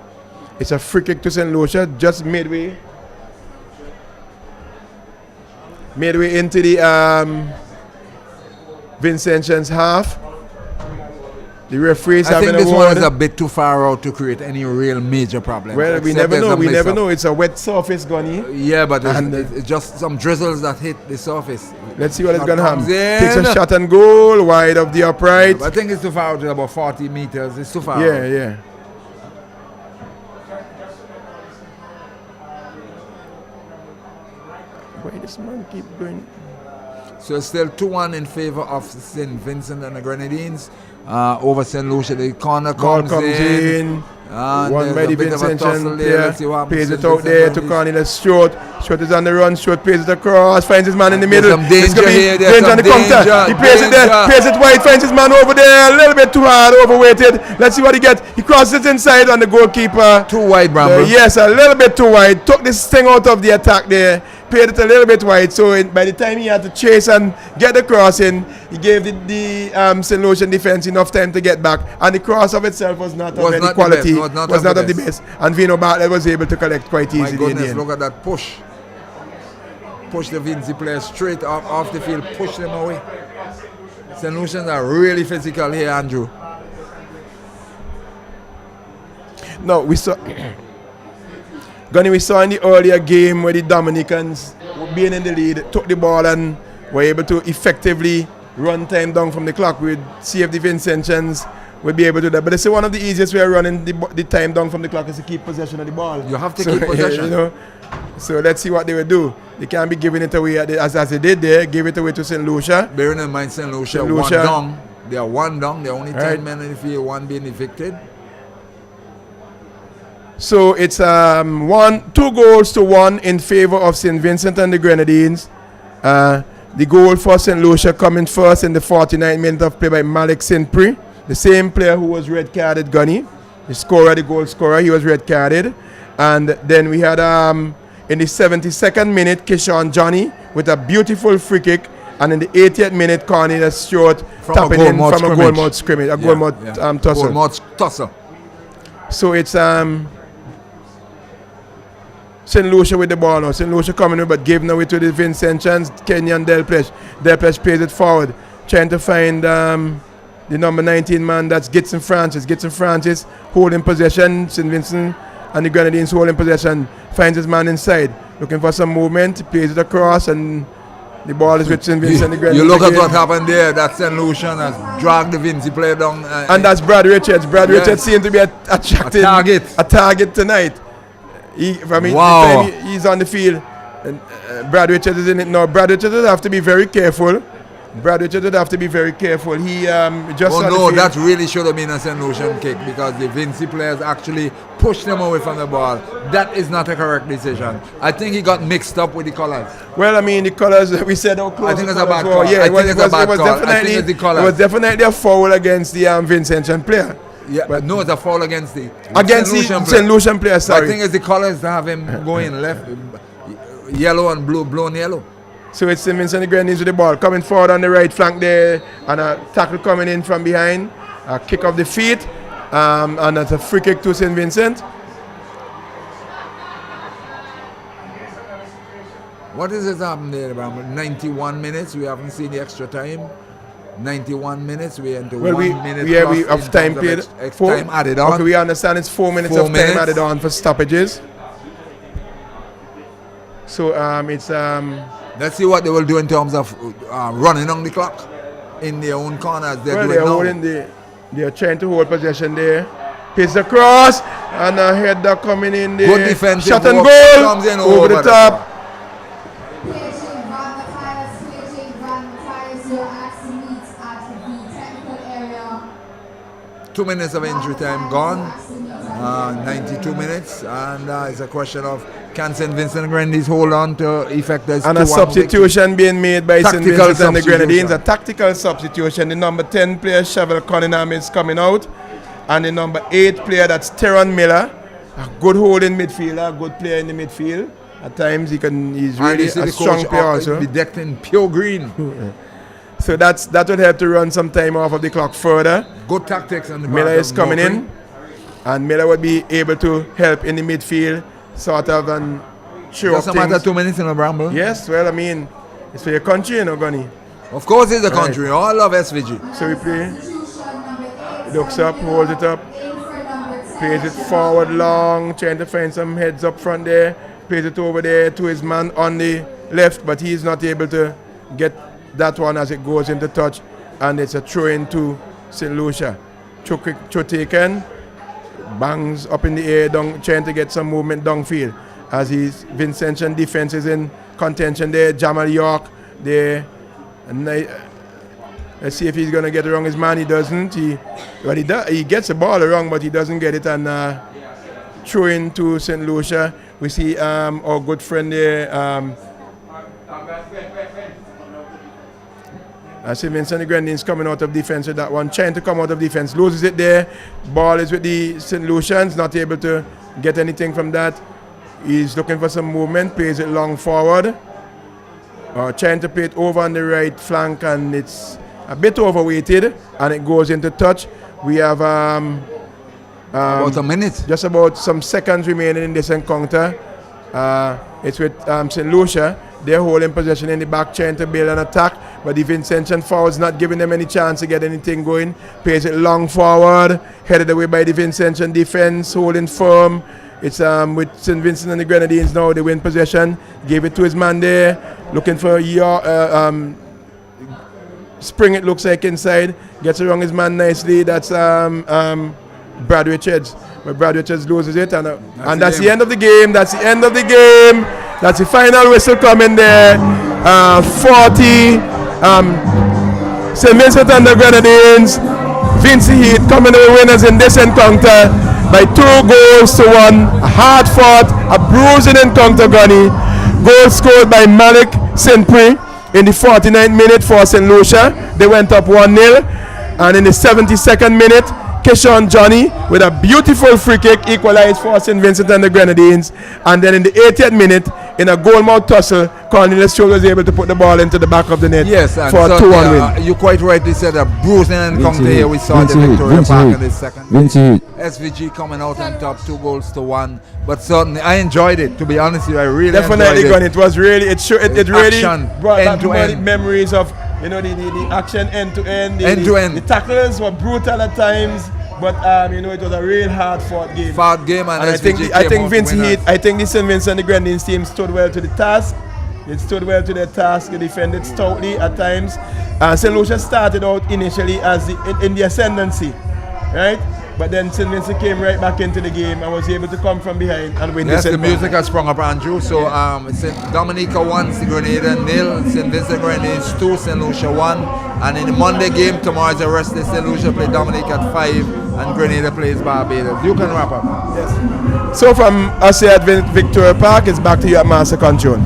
It's a free kick to St. Lucia, just midway into the Vincentians half. The referees I having think this a one word. is a bit too far out to create any real major problem. Well, we never know. We never know. It's a wet surface, Gunny. Yeah, but it's just some drizzles that hit the surface. Let's see what is going to happen. In. Takes a shot and goal wide of the upright. I think it's too far out. It's about 40 meters. It's too far out. Yeah. Why this man keep going? So it's still 2-1 in favor of St. Vincent and the Grenadines. Over St. Lucia, the corner Ball comes in. One by the Vincentian player. Pays it out there to Cornelius Short. Short is on the run. Short pays it across. Finds his man in the middle. Some danger here. Danger on the counter. He plays it there. Plays it wide. Finds his man over there. A little bit too hard. Overweighted. Let's see what he gets. He crosses it inside on the goalkeeper. Too wide, Bramble. Yes, a little bit too wide. Took this thing out of the attack there. Played it a little bit wide, so by the time he had to chase and get the cross in, he gave the St. Lucian defense enough time to get back, and the cross of itself was not of any quality, was not of the best, and Vino Bartlett was able to collect quite easily. My goodness, in the end. look at that push the Vincy players straight off the field, push them away. St. Lucians are really physical here, Andrew. No, we saw Gunny, we saw in the earlier game where the Dominicans, being in the lead, took the ball and were able to effectively run time down from the clock. We'd see if the Vincentians would be able to do that. But they say one of the easiest way of running the time down from the clock is to keep possession of the ball. You have to keep possession. You know, so let's see what they will do. They can't be giving it away as they did there. Give it away to St. Lucia. Bearing in mind St. Lucia, one down. They are one down. There are only 10 men in the field, one being evicted. So it's 2-1 in favor of St. Vincent and the Grenadines. The goal for St. Lucia coming first in the 49th minute of play by Malik St-Pri, the same player who was red carded, Gunny. The goal scorer, he was red carded. And then we had in the 72nd minute, Kishon Johnny with a beautiful free kick. And in the 80th minute, Cornelius Stewart tapping in from a goal-mouth scrimmage, a goal-mouth tussle. Goal-mouth tussle. So it's St. Lucia with the ball now. St. Lucia coming in, but giving away to the Vincentians. Kenyan Delpesh. Delpesh plays it forward, trying to find the number 19 man. That's Gitson Francis. Gitson Francis holding possession. St. Vincent and the Grenadines holding possession. Finds his man inside, looking for some movement. Plays it across, and the ball is with St. Vincent and the Grenadines. You look at what happened there. That St. Lucian has dragged the Vincy player down. And that's Brad Richards. Brad Richards seemed to be attracting a target tonight. Wow. The time he's on the field, and Brad Richards is in it now. Brad Richards would have to be very careful. He just that really should have been a St. Lucian kick, because the Vincy players actually pushed them away from the ball. That is not a correct decision. I think he got mixed up with the colours. Well, I mean, the colours, we said how close. I think it's a bad call. Yeah, I think it's a bad call. I think it's the colours. It was definitely a foul against the Vincentian player. Yeah, but no, it's a foul against the St. Lucian player. Sorry. I think it's the colours that have him going left, yellow and blue, blue and yellow. So it's St. Vincent and the Grenadines with the ball coming forward on the right flank there, and a tackle coming in from behind, a kick of the feet, and that's a free kick to St. Vincent. What is it happening there? About 91 minutes. We haven't seen the extra time. 91 minutes. We into 1 minute. We have time played. Time added on. Okay, we understand it's 4 minutes of time added on for stoppages. So it's let's see what they will do in terms of running on the clock in their own corners. They are trying to hold possession there. Pace across, and a header coming in there. Good defensive shot and work. goal Comes in over the top. 2 minutes of injury time gone. 92 minutes, and it's a question of Can St. Vincent and Grenadines hold on to effect as And a 2-1 substitution being made by St. Tactical Vincent and the Grenadines. substitution. A tactical substitution. The number 10 player, Cheval Cunningham, is coming out. And the number 8 player, that's Teron Miller. A good holding midfielder, a good player in the midfield. At times he's really a strong player also. Be decked in pure green. So that would help to run some time off of the clock further. Good tactics on the Miller part is of coming Norfolk. in. And Miller would be able to help in the midfield, sort of, and show Just up a matter of things. 2 minutes in a Bramble. Yes, well, I mean, it's for your country, you know, Gunny. Of course it's the Right. country. All love SVG. So we play. He looks up, holds it up, plays it forward long, trying to find some heads up front there. Plays it over there to his man on the left, but he's not able to get that one as it goes into touch. And it's a throw into St. Lucia. Throw taken, bangs up in the air, trying to get some movement downfield. As his Vincentian defense is in contention there. Jamal York there. And let's see if he's going to get around his man. He doesn't. He gets the ball around, but he doesn't get it. And throw into St. Lucia. We see our good friend there. St. Vincent and Grenadines coming out of defense with that one. Trying to come out of defense. Loses it there. Ball is with the St. Lucians. Not able to get anything from that. He's looking for some movement. Plays it long forward. Trying to play it over on the right flank, and it's a bit overweighted, and it goes into touch. We have About a minute. just about some seconds remaining in this encounter. It's with St. Lucia. They're holding possession in the back, trying to build an attack, but the Vincentian forwards not giving them any chance to get anything going. Plays it long forward, headed away by the Vincentian defense, holding firm. It's with St. Vincent and the Grenadines now. They win possession. Gave it to his man there, looking for spring. It looks like inside. Gets around his man nicely. That's Brad Richards. But Brad Richards loses it, and that's the end of the game. That's the end of the game. That's the final whistle coming there. 40. St. Vincent and the Grenadines. Vincy Heat coming away winners in this encounter by 2-1. A hard-fought, a bruising encounter, Gunny. Goal scored by Malik St-Pri in the 49th minute for St. Lucia. They went up 1-0. And in the 72nd minute, Kishon Johnny with a beautiful free kick equalized for St. Vincent and the Grenadines. And then in the 80th minute, in a goal-mouth tussle, Cornelius Cho was able to put the ball into the back of the net for a 2-1 win. You quite rightly said a bruising encounter here. We saw the Victoria Park in this second. SVG coming out on top, 2-1. But certainly, I enjoyed it. To be honest with you, I really Definitely, enjoyed it was really, it really Action, brought back end-to-end. memories of, you know, the action end to end. End-to-end. The tackles were brutal at times, but you know, it was a real hard-fought game. Fought game, and I think SVG I came think out Vincy winners. Heat, I think the St. Vincent and the Grenadines team stood well to the task. It stood well to their task. They defended stoutly at times. St. Lucia started out initially as in the ascendancy, right? But then St. Vincent came right back into the game and was able to come from behind and win Yes, this the encounter. music has sprung up, Andrew. So St. Dominica 1, St. Grenada 0, St. Vincent Grenadines 2, St. Lucia 1. And in the Monday game tomorrow is the rest of St. Lucia play Dominica at 5 and Grenada plays Barbados. You can wrap up. Yes. So from us here at Victoria Park, it's back to you at Master Control.